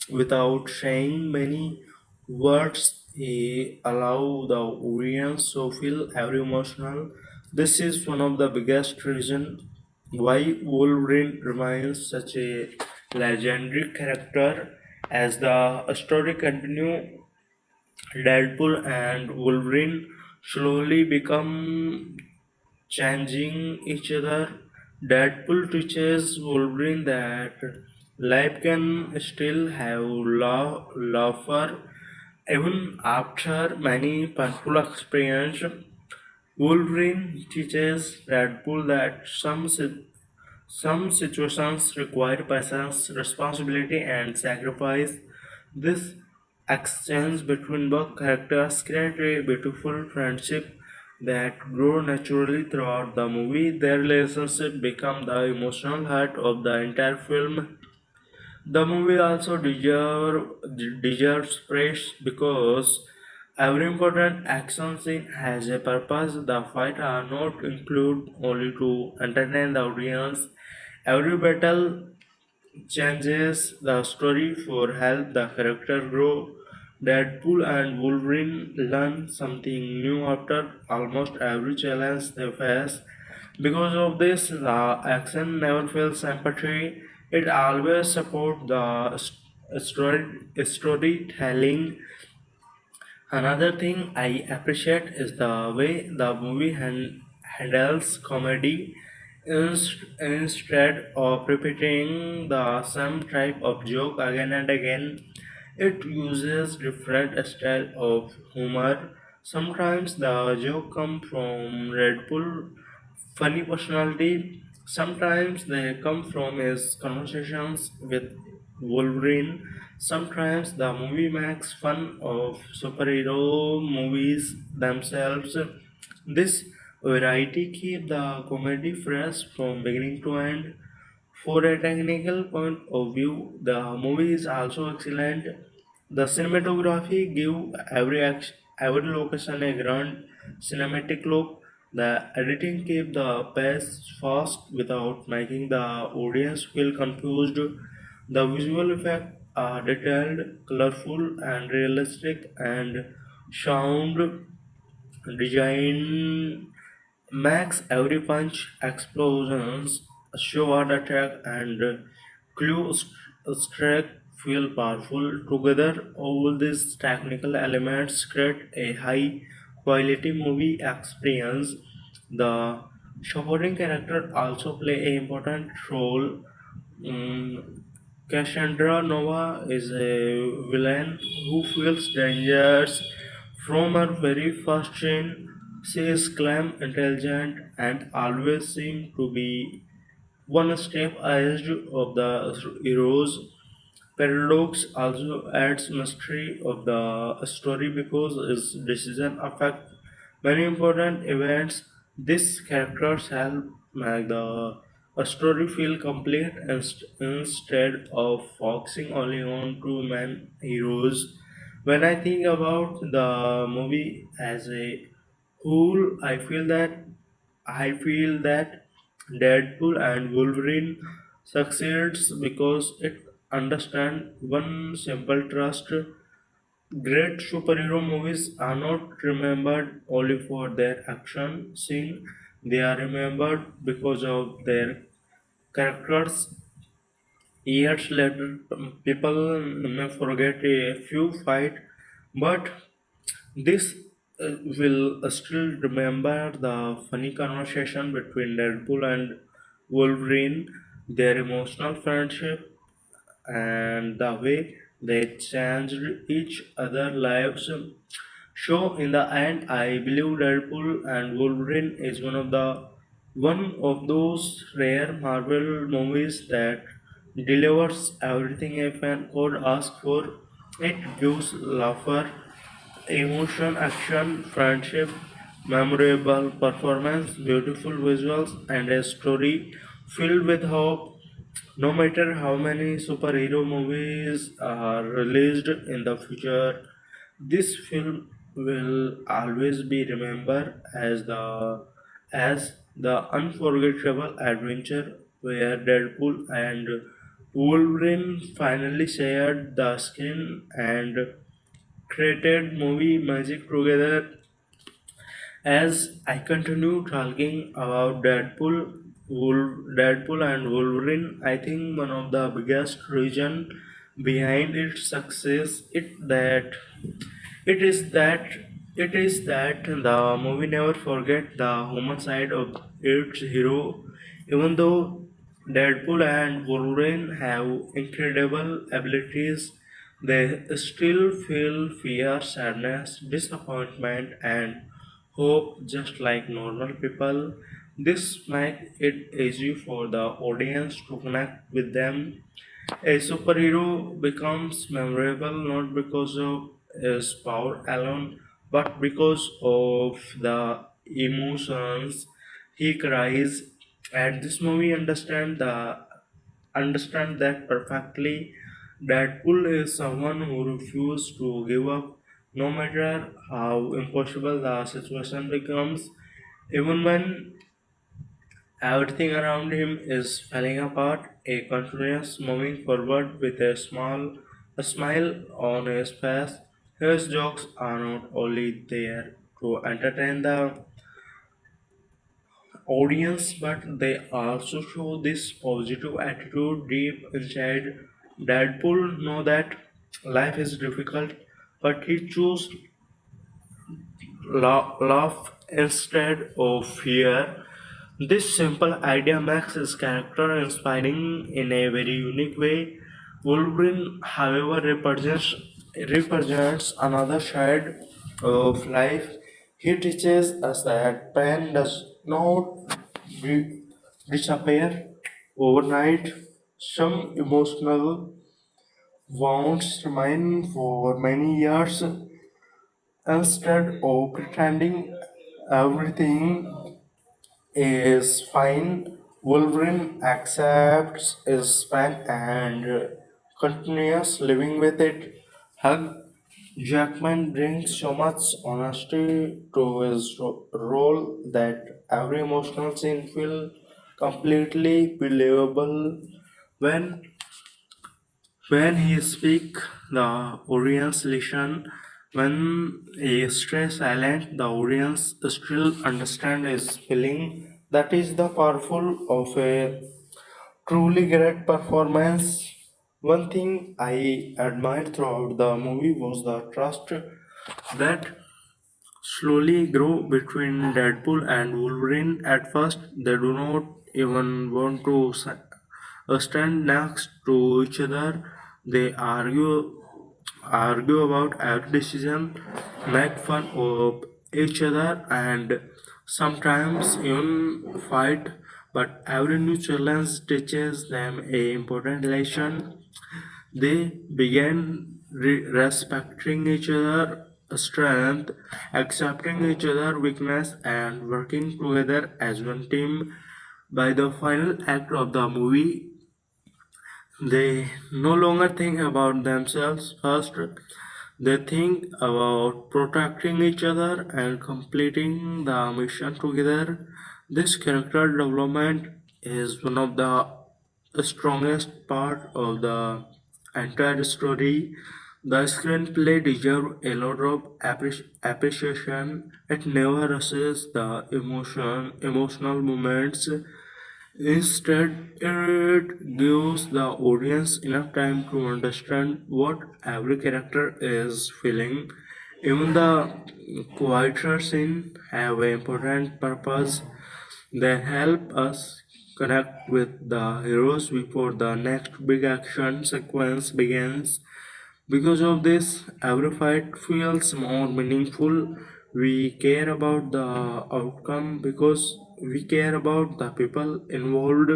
without saying many words. He allows the audience to feel every emotional. This is one of the biggest reasons why Wolverine remains such a legendary character. As the story continues, Deadpool and Wolverine slowly become changing each other. Deadpool teaches Wolverine that life can still have laughter even after many painful experiences. Wolverine teaches Deadpool that some situations require patience, responsibility, and sacrifice. This exchange between both characters creates a beautiful friendship that grows naturally throughout the movie. Their relationship becomes the emotional heart of the entire film. The movie also deserves praise because every important action scene has a purpose. The fights are not included only to entertain the audience. Every battle changes the story for help the character grow. Deadpool and Wolverine learn something new after almost every challenge they face. Because of this, the action never feels empathy. It always supports the storytelling. Another thing I appreciate is the way the movie handles comedy. Instead of repeating the same type of joke again and again, it uses different style of humor. Sometimes the joke come from Red Bull funny personality. Sometimes they come from his conversations with Wolverine. Sometimes the movie makes fun of superhero movies themselves. This variety keeps the comedy fresh from beginning to end. For a technical point of view, the movie is also excellent. The cinematography give every location a grand cinematic look. The editing keep the pace fast without making the audience feel confused. The visual effects are detailed, colorful, and realistic, and sound design makes every punch, explosions, short attack, and clue strike feel powerful. Together, all these technical elements create a high quality movie experience. The supporting character also play an important role. Cassandra Nova is a villain who feels dangerous from her very first scene. She is calm, intelligent, and always seems to be one step ahead of the heroes. Paradox also adds mystery of the story because its decision affect many important events. These characters help make the story feel complete instead of focusing only on two main heroes. When I think about the movie as a whole, I feel that Deadpool and Wolverine succeeds because it understands one simple trust. Great superhero movies are not remembered only for their action scene, they are remembered because of their characters. Years later, people may forget a few fight, but this will still remember the funny conversation between Deadpool and Wolverine, their emotional friendship, and the way they changed each other lives. So in the end, I believe Deadpool and Wolverine is one of those rare Marvel movies that delivers everything a fan could ask for. It gives laughter, emotion, action, friendship, memorable performance, beautiful visuals, and a story filled with hope. No matter how many superhero movies are released in the future, this film will always be remembered as the unforgettable adventure where Deadpool and Wolverine finally shared the screen and created movie magic together. As I continue talking about Deadpool and Wolverine, I think one of the biggest reason behind its success it is that it is that the movie never forget the human side of its hero. Even though Deadpool and Wolverine have incredible abilities, they still feel fear, sadness, disappointment, and hope just like normal people. This makes it easy for the audience to connect with them. A superhero becomes memorable not because of his power alone, but because of the emotions he cries. And this movie understand that perfectly. Deadpool is someone who refuses to give up, no matter how impossible the situation becomes. Even when everything around him is falling apart, a continuous moving forward with a smile on his face. His jokes are not only there to entertain the audience, but they also show this positive attitude deep inside. Deadpool know that life is difficult, but he choose laugh instead of fear. This simple idea makes his character inspiring in a very unique way. Wolverine, however, represents another side of life. He teaches us that pain does not di- disappear overnight. Some emotional wounds remain for many years. Instead of pretending everything is fine, Wolverine accepts his pain and continues living with it. Hugh Jackman brings so much honesty to his role that every emotional scene feels completely believable. When when he speaks, the audience listen. When he stays silent, the audience still understand his feeling. That is the powerful of a truly great performance. One thing I admired throughout the movie was the trust that slowly grow between Deadpool and Wolverine. At first, they do not even want to stand next to each other. They argue about every decision, make fun of each other, and sometimes even fight. But every new challenge teaches them a important lesson. They began respecting each other's strength, accepting each other's weakness, and working together as one team. By the final act of the movie, they no longer think about themselves first. They think about protecting each other and completing the mission together. This character development is one of the strongest part of the entire story. The screenplay deserves a lot of appreciation. It never rushes the emotional moments. Instead, it gives the audience enough time to understand what every character is feeling. Even the quieter scenes have an important purpose. They help us connect with the heroes before the next big action sequence begins. Because of this, every fight feels more meaningful. We care about the outcome because we care about the people involved.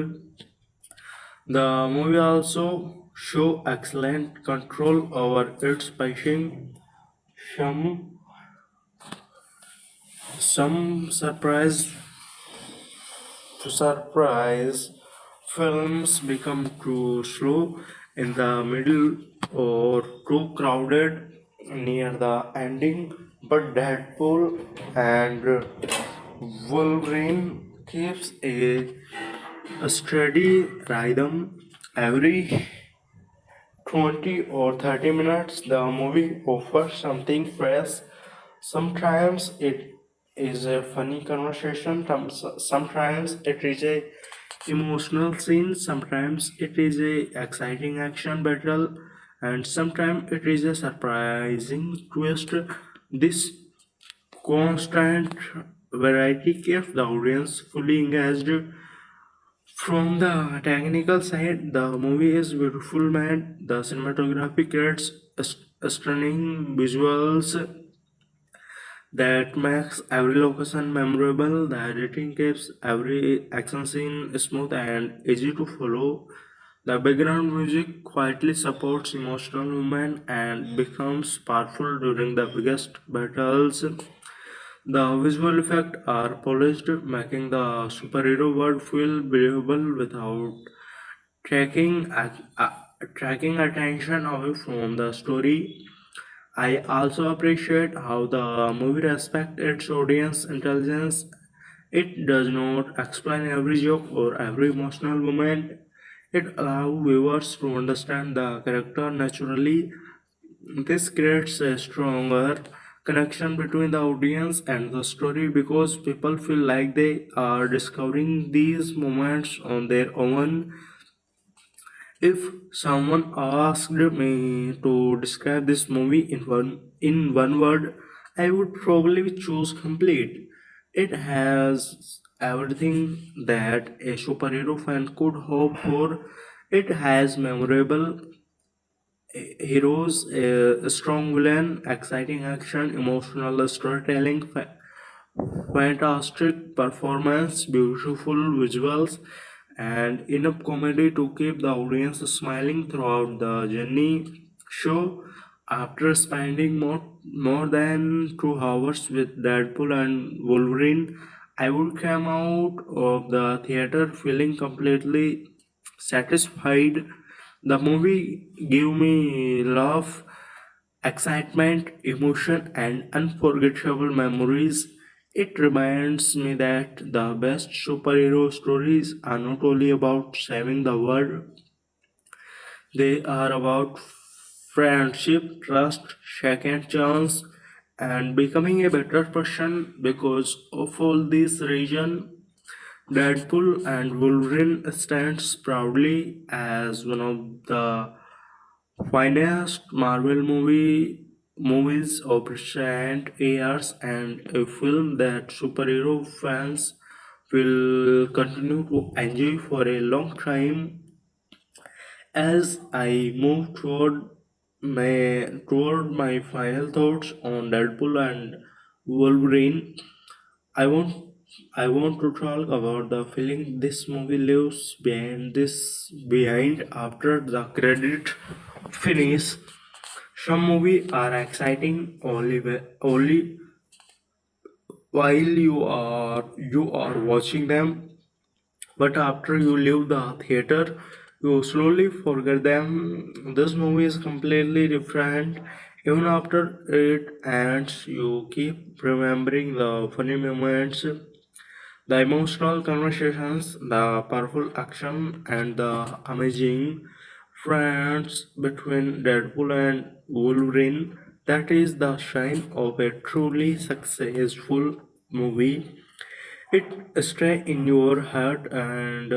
The movie also show excellent control over its pacing. Some some surprise films become too slow in the middle or too crowded near the ending, but Deadpool and Wolverine keeps a steady rhythm. Every 20 or 30 minutes, the movie offers something fresh. Sometimes it is a funny conversation, sometimes it is a emotional scene, sometimes it is a exciting action battle, and sometimes it is a surprising twist. This constant variety keeps the audience fully engaged. From the technical side, the movie is beautiful made. The cinematography creates stunning visuals that makes every location memorable. The editing keeps every action scene smooth and easy to follow. The background music quietly supports emotional movement and becomes powerful during the biggest battles. The visual effects are polished, making the superhero world feel believable without taking tracking attention away from the story. I also appreciate how the movie respects its audience intelligence. It does not explain every joke or every emotional moment. It allows viewers to understand the character naturally. This creates a stronger connection between the audience and the story because people feel like they are discovering these moments on their own. If someone asked me to describe this movie in one word, I would probably choose complete. It has everything that a superhero fan could hope for. It has memorable heroes, a strong villain, exciting action, emotional storytelling, fantastic performance, beautiful visuals, and enough comedy to keep the audience smiling throughout the journey. Show after spending more than 2 hours with Deadpool and Wolverine, I would come out of the theater feeling completely satisfied. The movie gave me laugh, excitement, emotion, and unforgettable memories. It reminds me that the best superhero stories are not only about saving the world, they are about friendship, trust, second chance, and becoming a better person. Because of all this reason, Deadpool and Wolverine stands proudly as one of the finest Marvel movie movies of recent years and a film that superhero fans will continue to enjoy for a long time. As I move toward my final thoughts on Deadpool and Wolverine, I want I want to talk about the feeling this movie leaves behind after the credit finish. Some movies are exciting only while you are watching them, but after you leave the theater you slowly forget them. This movie is completely different. Even after it ends you keep remembering the funny moments, the emotional conversations, the powerful action, and the amazing friends between Deadpool and Wolverine. That is the shine of a truly successful movie. It stays in your heart and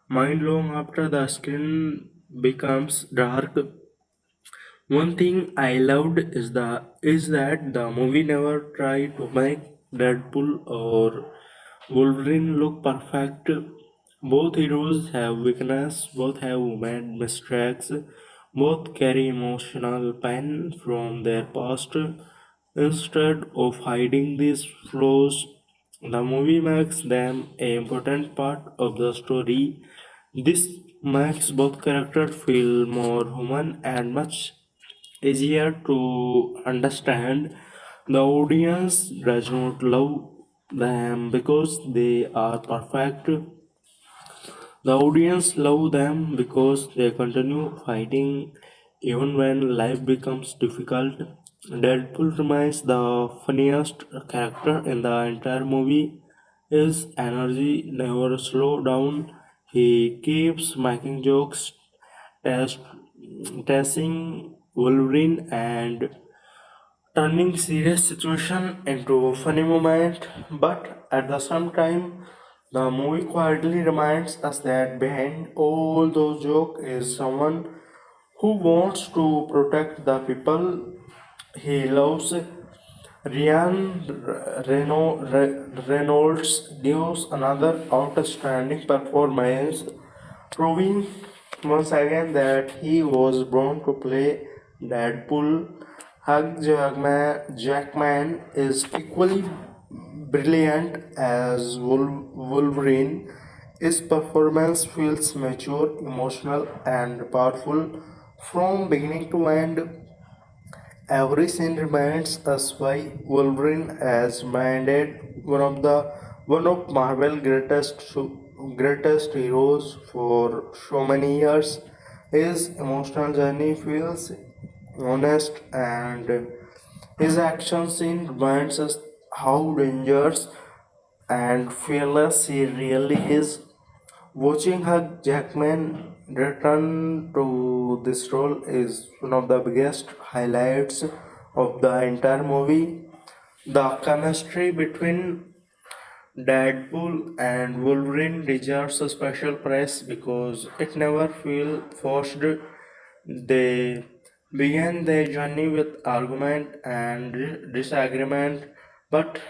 mind long after the screen becomes dark. One thing I loved is that the movie never tried to make Deadpool or Wolverine look perfect. Both heroes have weakness, both have made mistakes, both carry emotional pain from their past. Instead of hiding these flaws, the movie makes them an important part of the story. This makes both characters feel more human and much easier to understand. The audience does not love them because they are perfect. The audience love them because they continue fighting even when life becomes difficult. Deadpool remains the funniest character in the entire movie. His energy never slows down. He keeps making jokes, test, testing Wolverine, and turning serious situation into a funny moment. But at the same time, the movie quietly reminds us that behind all those jokes is someone who wants to protect the people he loves. Reynolds gives another outstanding performance, proving once again that he was born to play Deadpool. Jackman is equally brilliant as Wolverine. His performance feels mature, emotional, and powerful from beginning to end. Every scene reminds us why Wolverine has minded one of Marvel's greatest heroes for so many years. His emotional journey feels honest, and his action scene reminds us how dangerous and fearless he really is. Watching Hugh Jackman return to this role is one of the biggest highlights of the entire movie. The chemistry between Deadpool and Wolverine deserves a special praise because it never feels forced. They began their journey with argument and disagreement, but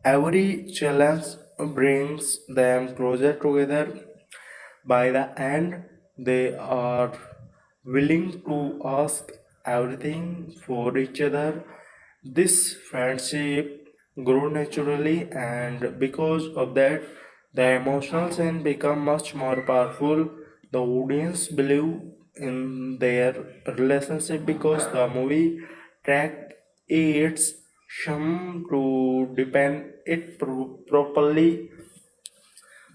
every challenge brings them closer together. By the end, they are willing to ask everything for each other. This friendship grew naturally, and because of that, the emotional scene become much more powerful. The audience believe in their relationship because the movie track its some to depend it properly.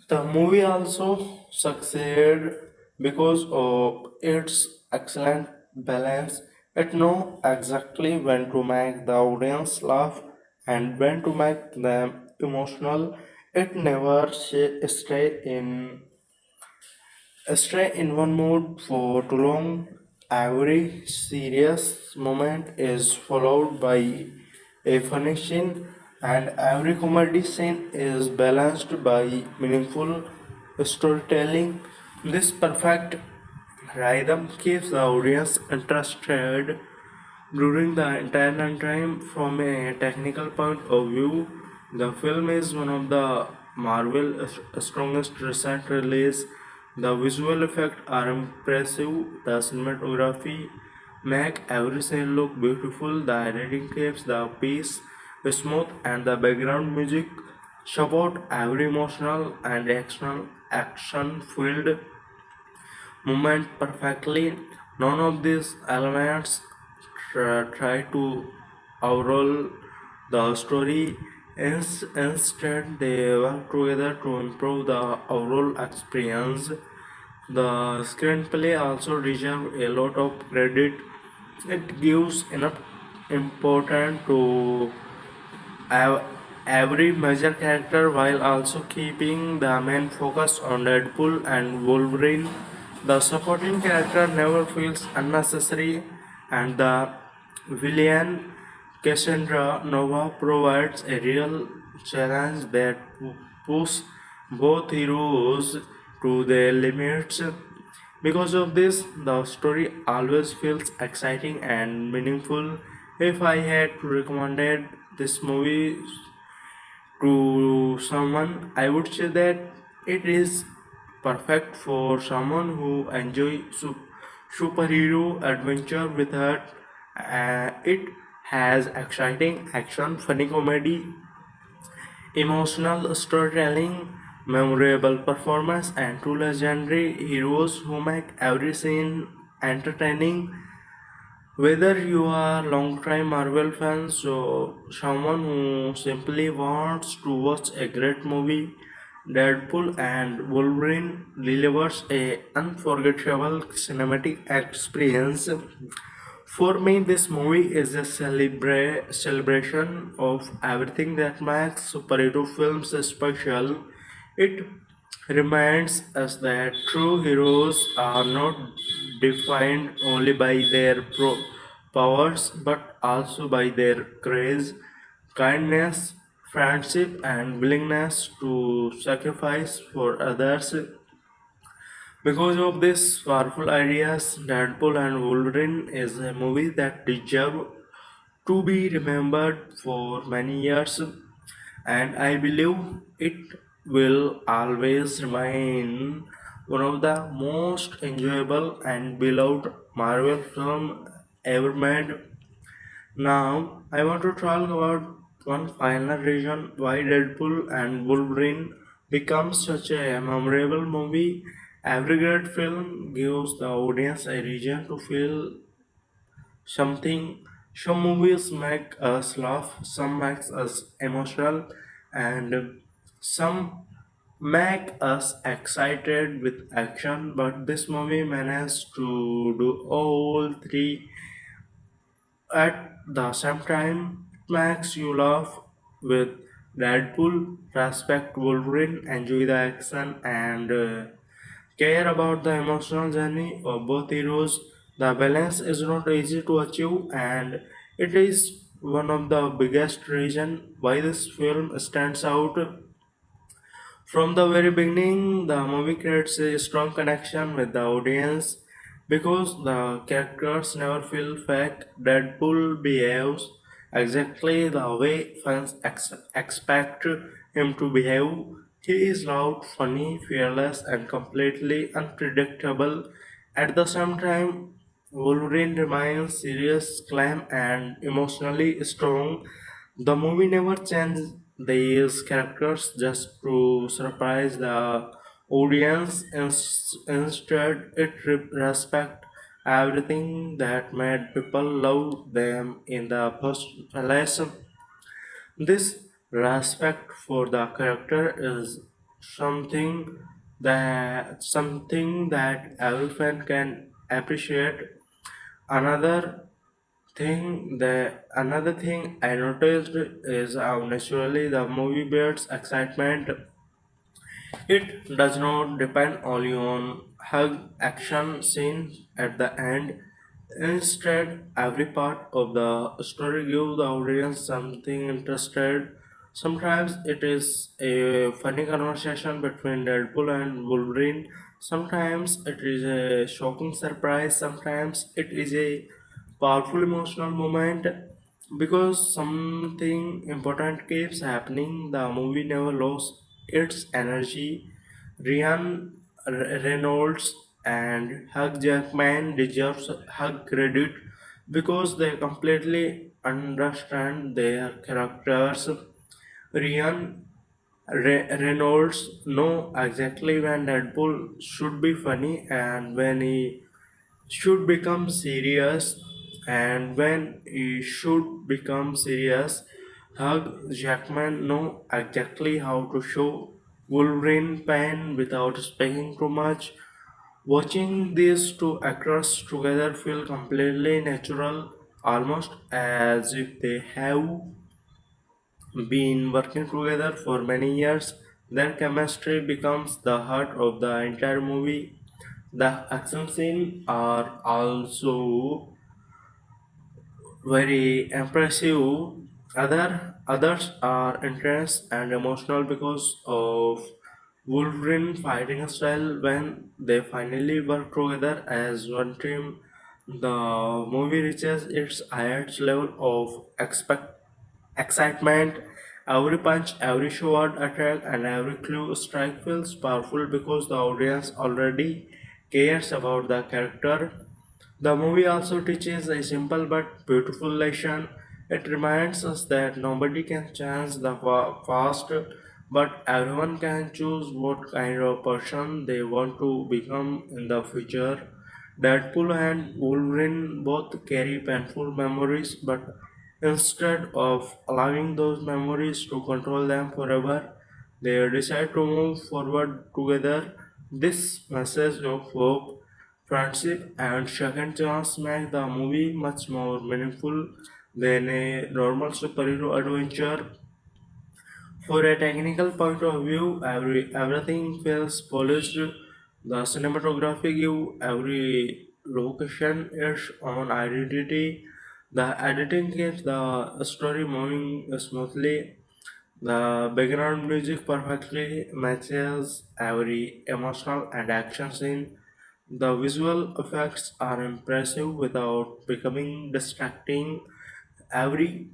The movie also succeeded because of its excellent balance. It knows exactly when to make the audience laugh and when to make them emotional. It never stay in one mood for too long. Every serious moment is followed by a funny scene, and every comedy scene is balanced by meaningful storytelling. This perfect rhythm keeps the audience interested during the entire runtime. From a technical point of view, the film is one of the Marvel's strongest recent release. The visual effects are impressive. The cinematography make every scene look beautiful. The editing keeps the piece smooth, and the background music support every emotional and action-filled moment perfectly. None of these elements try to overhaul the story. Instead, they work together to improve the overall experience. The screenplay also deserves a lot of credit. It gives enough importance to ev- every major character while also keeping the main focus on Deadpool and Wolverine. The supporting character never feels unnecessary, and the villain Cassandra Nova provides a real challenge that pushes both heroes to their limits. Because of this, the story always feels exciting and meaningful. If I had recommended this movie to someone, I would say that it is perfect for someone who enjoy superhero adventure with her. It has exciting action, funny comedy, emotional storytelling, memorable performance, and two legendary heroes who make every scene entertaining. Whether you are long-time Marvel fans or someone who simply wants to watch a great movie, Deadpool and Wolverine delivers a unforgettable cinematic experience. For me, this movie is a celebration of everything that makes superhero films special. It reminds us that true heroes are not defined only by their powers but also by their courage, kindness, friendship, and willingness to sacrifice for others. Because of these powerful ideas, Deadpool and Wolverine is a movie that deserves to be remembered for many years, and I believe it will always remain one of the most enjoyable and beloved Marvel film ever made. Now, I want to talk about one final reason why Deadpool and Wolverine becomes such a memorable movie. Every great film gives the audience a reason to feel something. Some movies make us laugh, some makes us emotional, and some make us excited with action. But this movie managed to do all three at the same time. It makes you laugh with Deadpool, respect Wolverine, enjoy the action, and care about the emotional journey of both heroes. The balance is not easy to achieve, and it is one of the biggest reasons why this film stands out. From the very beginning, the movie creates a strong connection with the audience because the characters never feel fake. Deadpool behaves exactly the way fans expect him to behave. He is loud, funny, fearless, and completely unpredictable. At the same time, Wolverine remains serious, calm, and emotionally strong. The movie never changed these characters just to surprise the audience. Instead, it respect everything that made people love them in the first place. This respect for the character is something that every fan can appreciate. Another thing I noticed is how naturally the movie builds excitement. It does not depend only on hug action scenes at the end. Instead, every part of the story gives the audience something interested. Sometimes it is a funny conversation between Deadpool and Wolverine. Sometimes it is a shocking surprise. Sometimes it is a powerful emotional moment because something important keeps happening. The movie never lost its energy. Reynolds and Hugh Jackman deserves hug credit because they completely understand their characters. Ryan Reynolds know exactly when Deadpool should be funny and when he should become serious, and when he should become serious. Hugh Jackman know exactly how to show Wolverine pain without speaking too much. Watching these two actors together feel completely natural, almost as if they have been working together for many years. Their chemistry becomes the heart of the entire movie. The action scenes are also very impressive. Others are intense and emotional because of Wolverine fighting style. When they finally work together as one team, the movie reaches its highest level of excitement. Every punch, every shot attack, and every clue strike feels powerful because the audience already cares about the character. The movie also teaches a simple but beautiful lesson. It reminds us that nobody can change the past, but everyone can choose what kind of person they want to become in the future. Deadpool and Wolverine both carry painful memories, but instead of allowing those memories to control them forever, they decide to move forward together. This message of hope, friendship, and second chance make the movie much more meaningful than a normal superhero adventure. For a technical point of view, everything feels polished. The cinematography gives every location its own identity. The editing keeps the story moving smoothly. The background music perfectly matches every emotional and action scene. The visual effects are impressive without becoming distracting. Every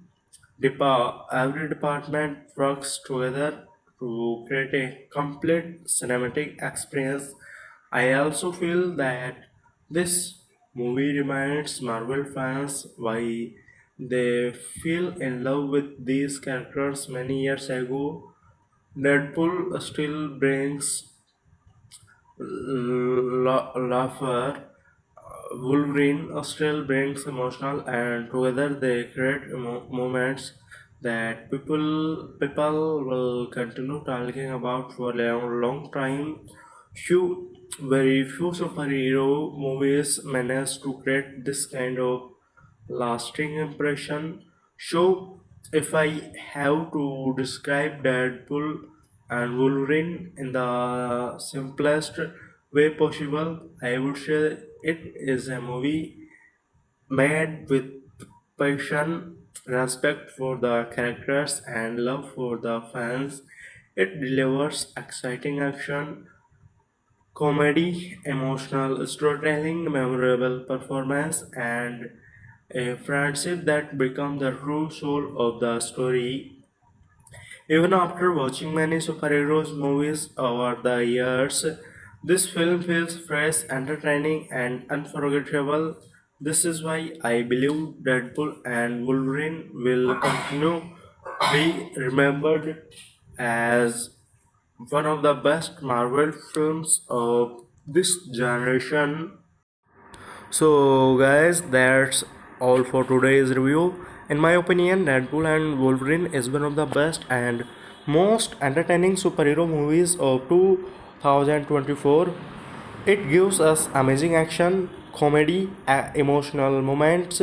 every department works together to create a complete cinematic experience. I also feel that this movie reminds Marvel fans why they fell in love with these characters many years ago. Deadpool still brings laughter. Wolverine still brings emotional, and together they create moments that people will continue talking about for a long time. Very few superhero movies manage to create this kind of lasting impression. So, if I have to describe Deadpool and Wolverine in the simplest way possible, I would say it is a movie made with passion, respect for the characters, and love for the fans. It delivers exciting action, comedy, emotional storytelling, memorable performance, and a friendship that becomes the true soul of the story. Even after watching many superheroes movies over the years, this film feels fresh, entertaining, and unforgettable. This is why I believe Deadpool and Wolverine will continue be remembered as one of the best Marvel films of this generation. So, guys, that's all for today's review. In my opinion, Deadpool and Wolverine is one of the best and most entertaining superhero movies of 2024. It gives us amazing action, comedy, emotional moments,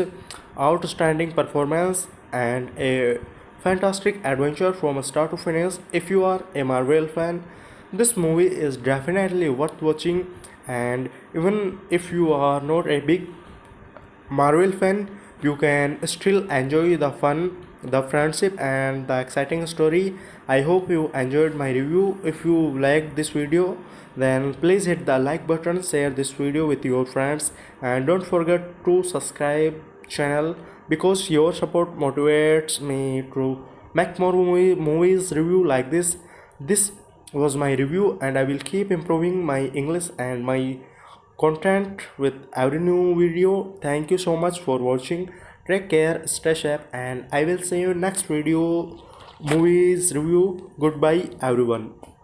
outstanding performance, and a fantastic adventure from start to finish. If you are a Marvel fan, this movie is definitely worth watching, and even if you are not a big Marvel fan, you can still enjoy the fun, the friendship, and the exciting story. I hope you enjoyed my review. If you liked this video, then please hit the like button, share this video with your friends, and don't forget to subscribe channel, because your support motivates me to make more movies review like this. This was my review, and I will keep improving my English and my content with every new video. Thank you so much for watching. Take care, stay safe, and I will see you next video movies review. Goodbye everyone.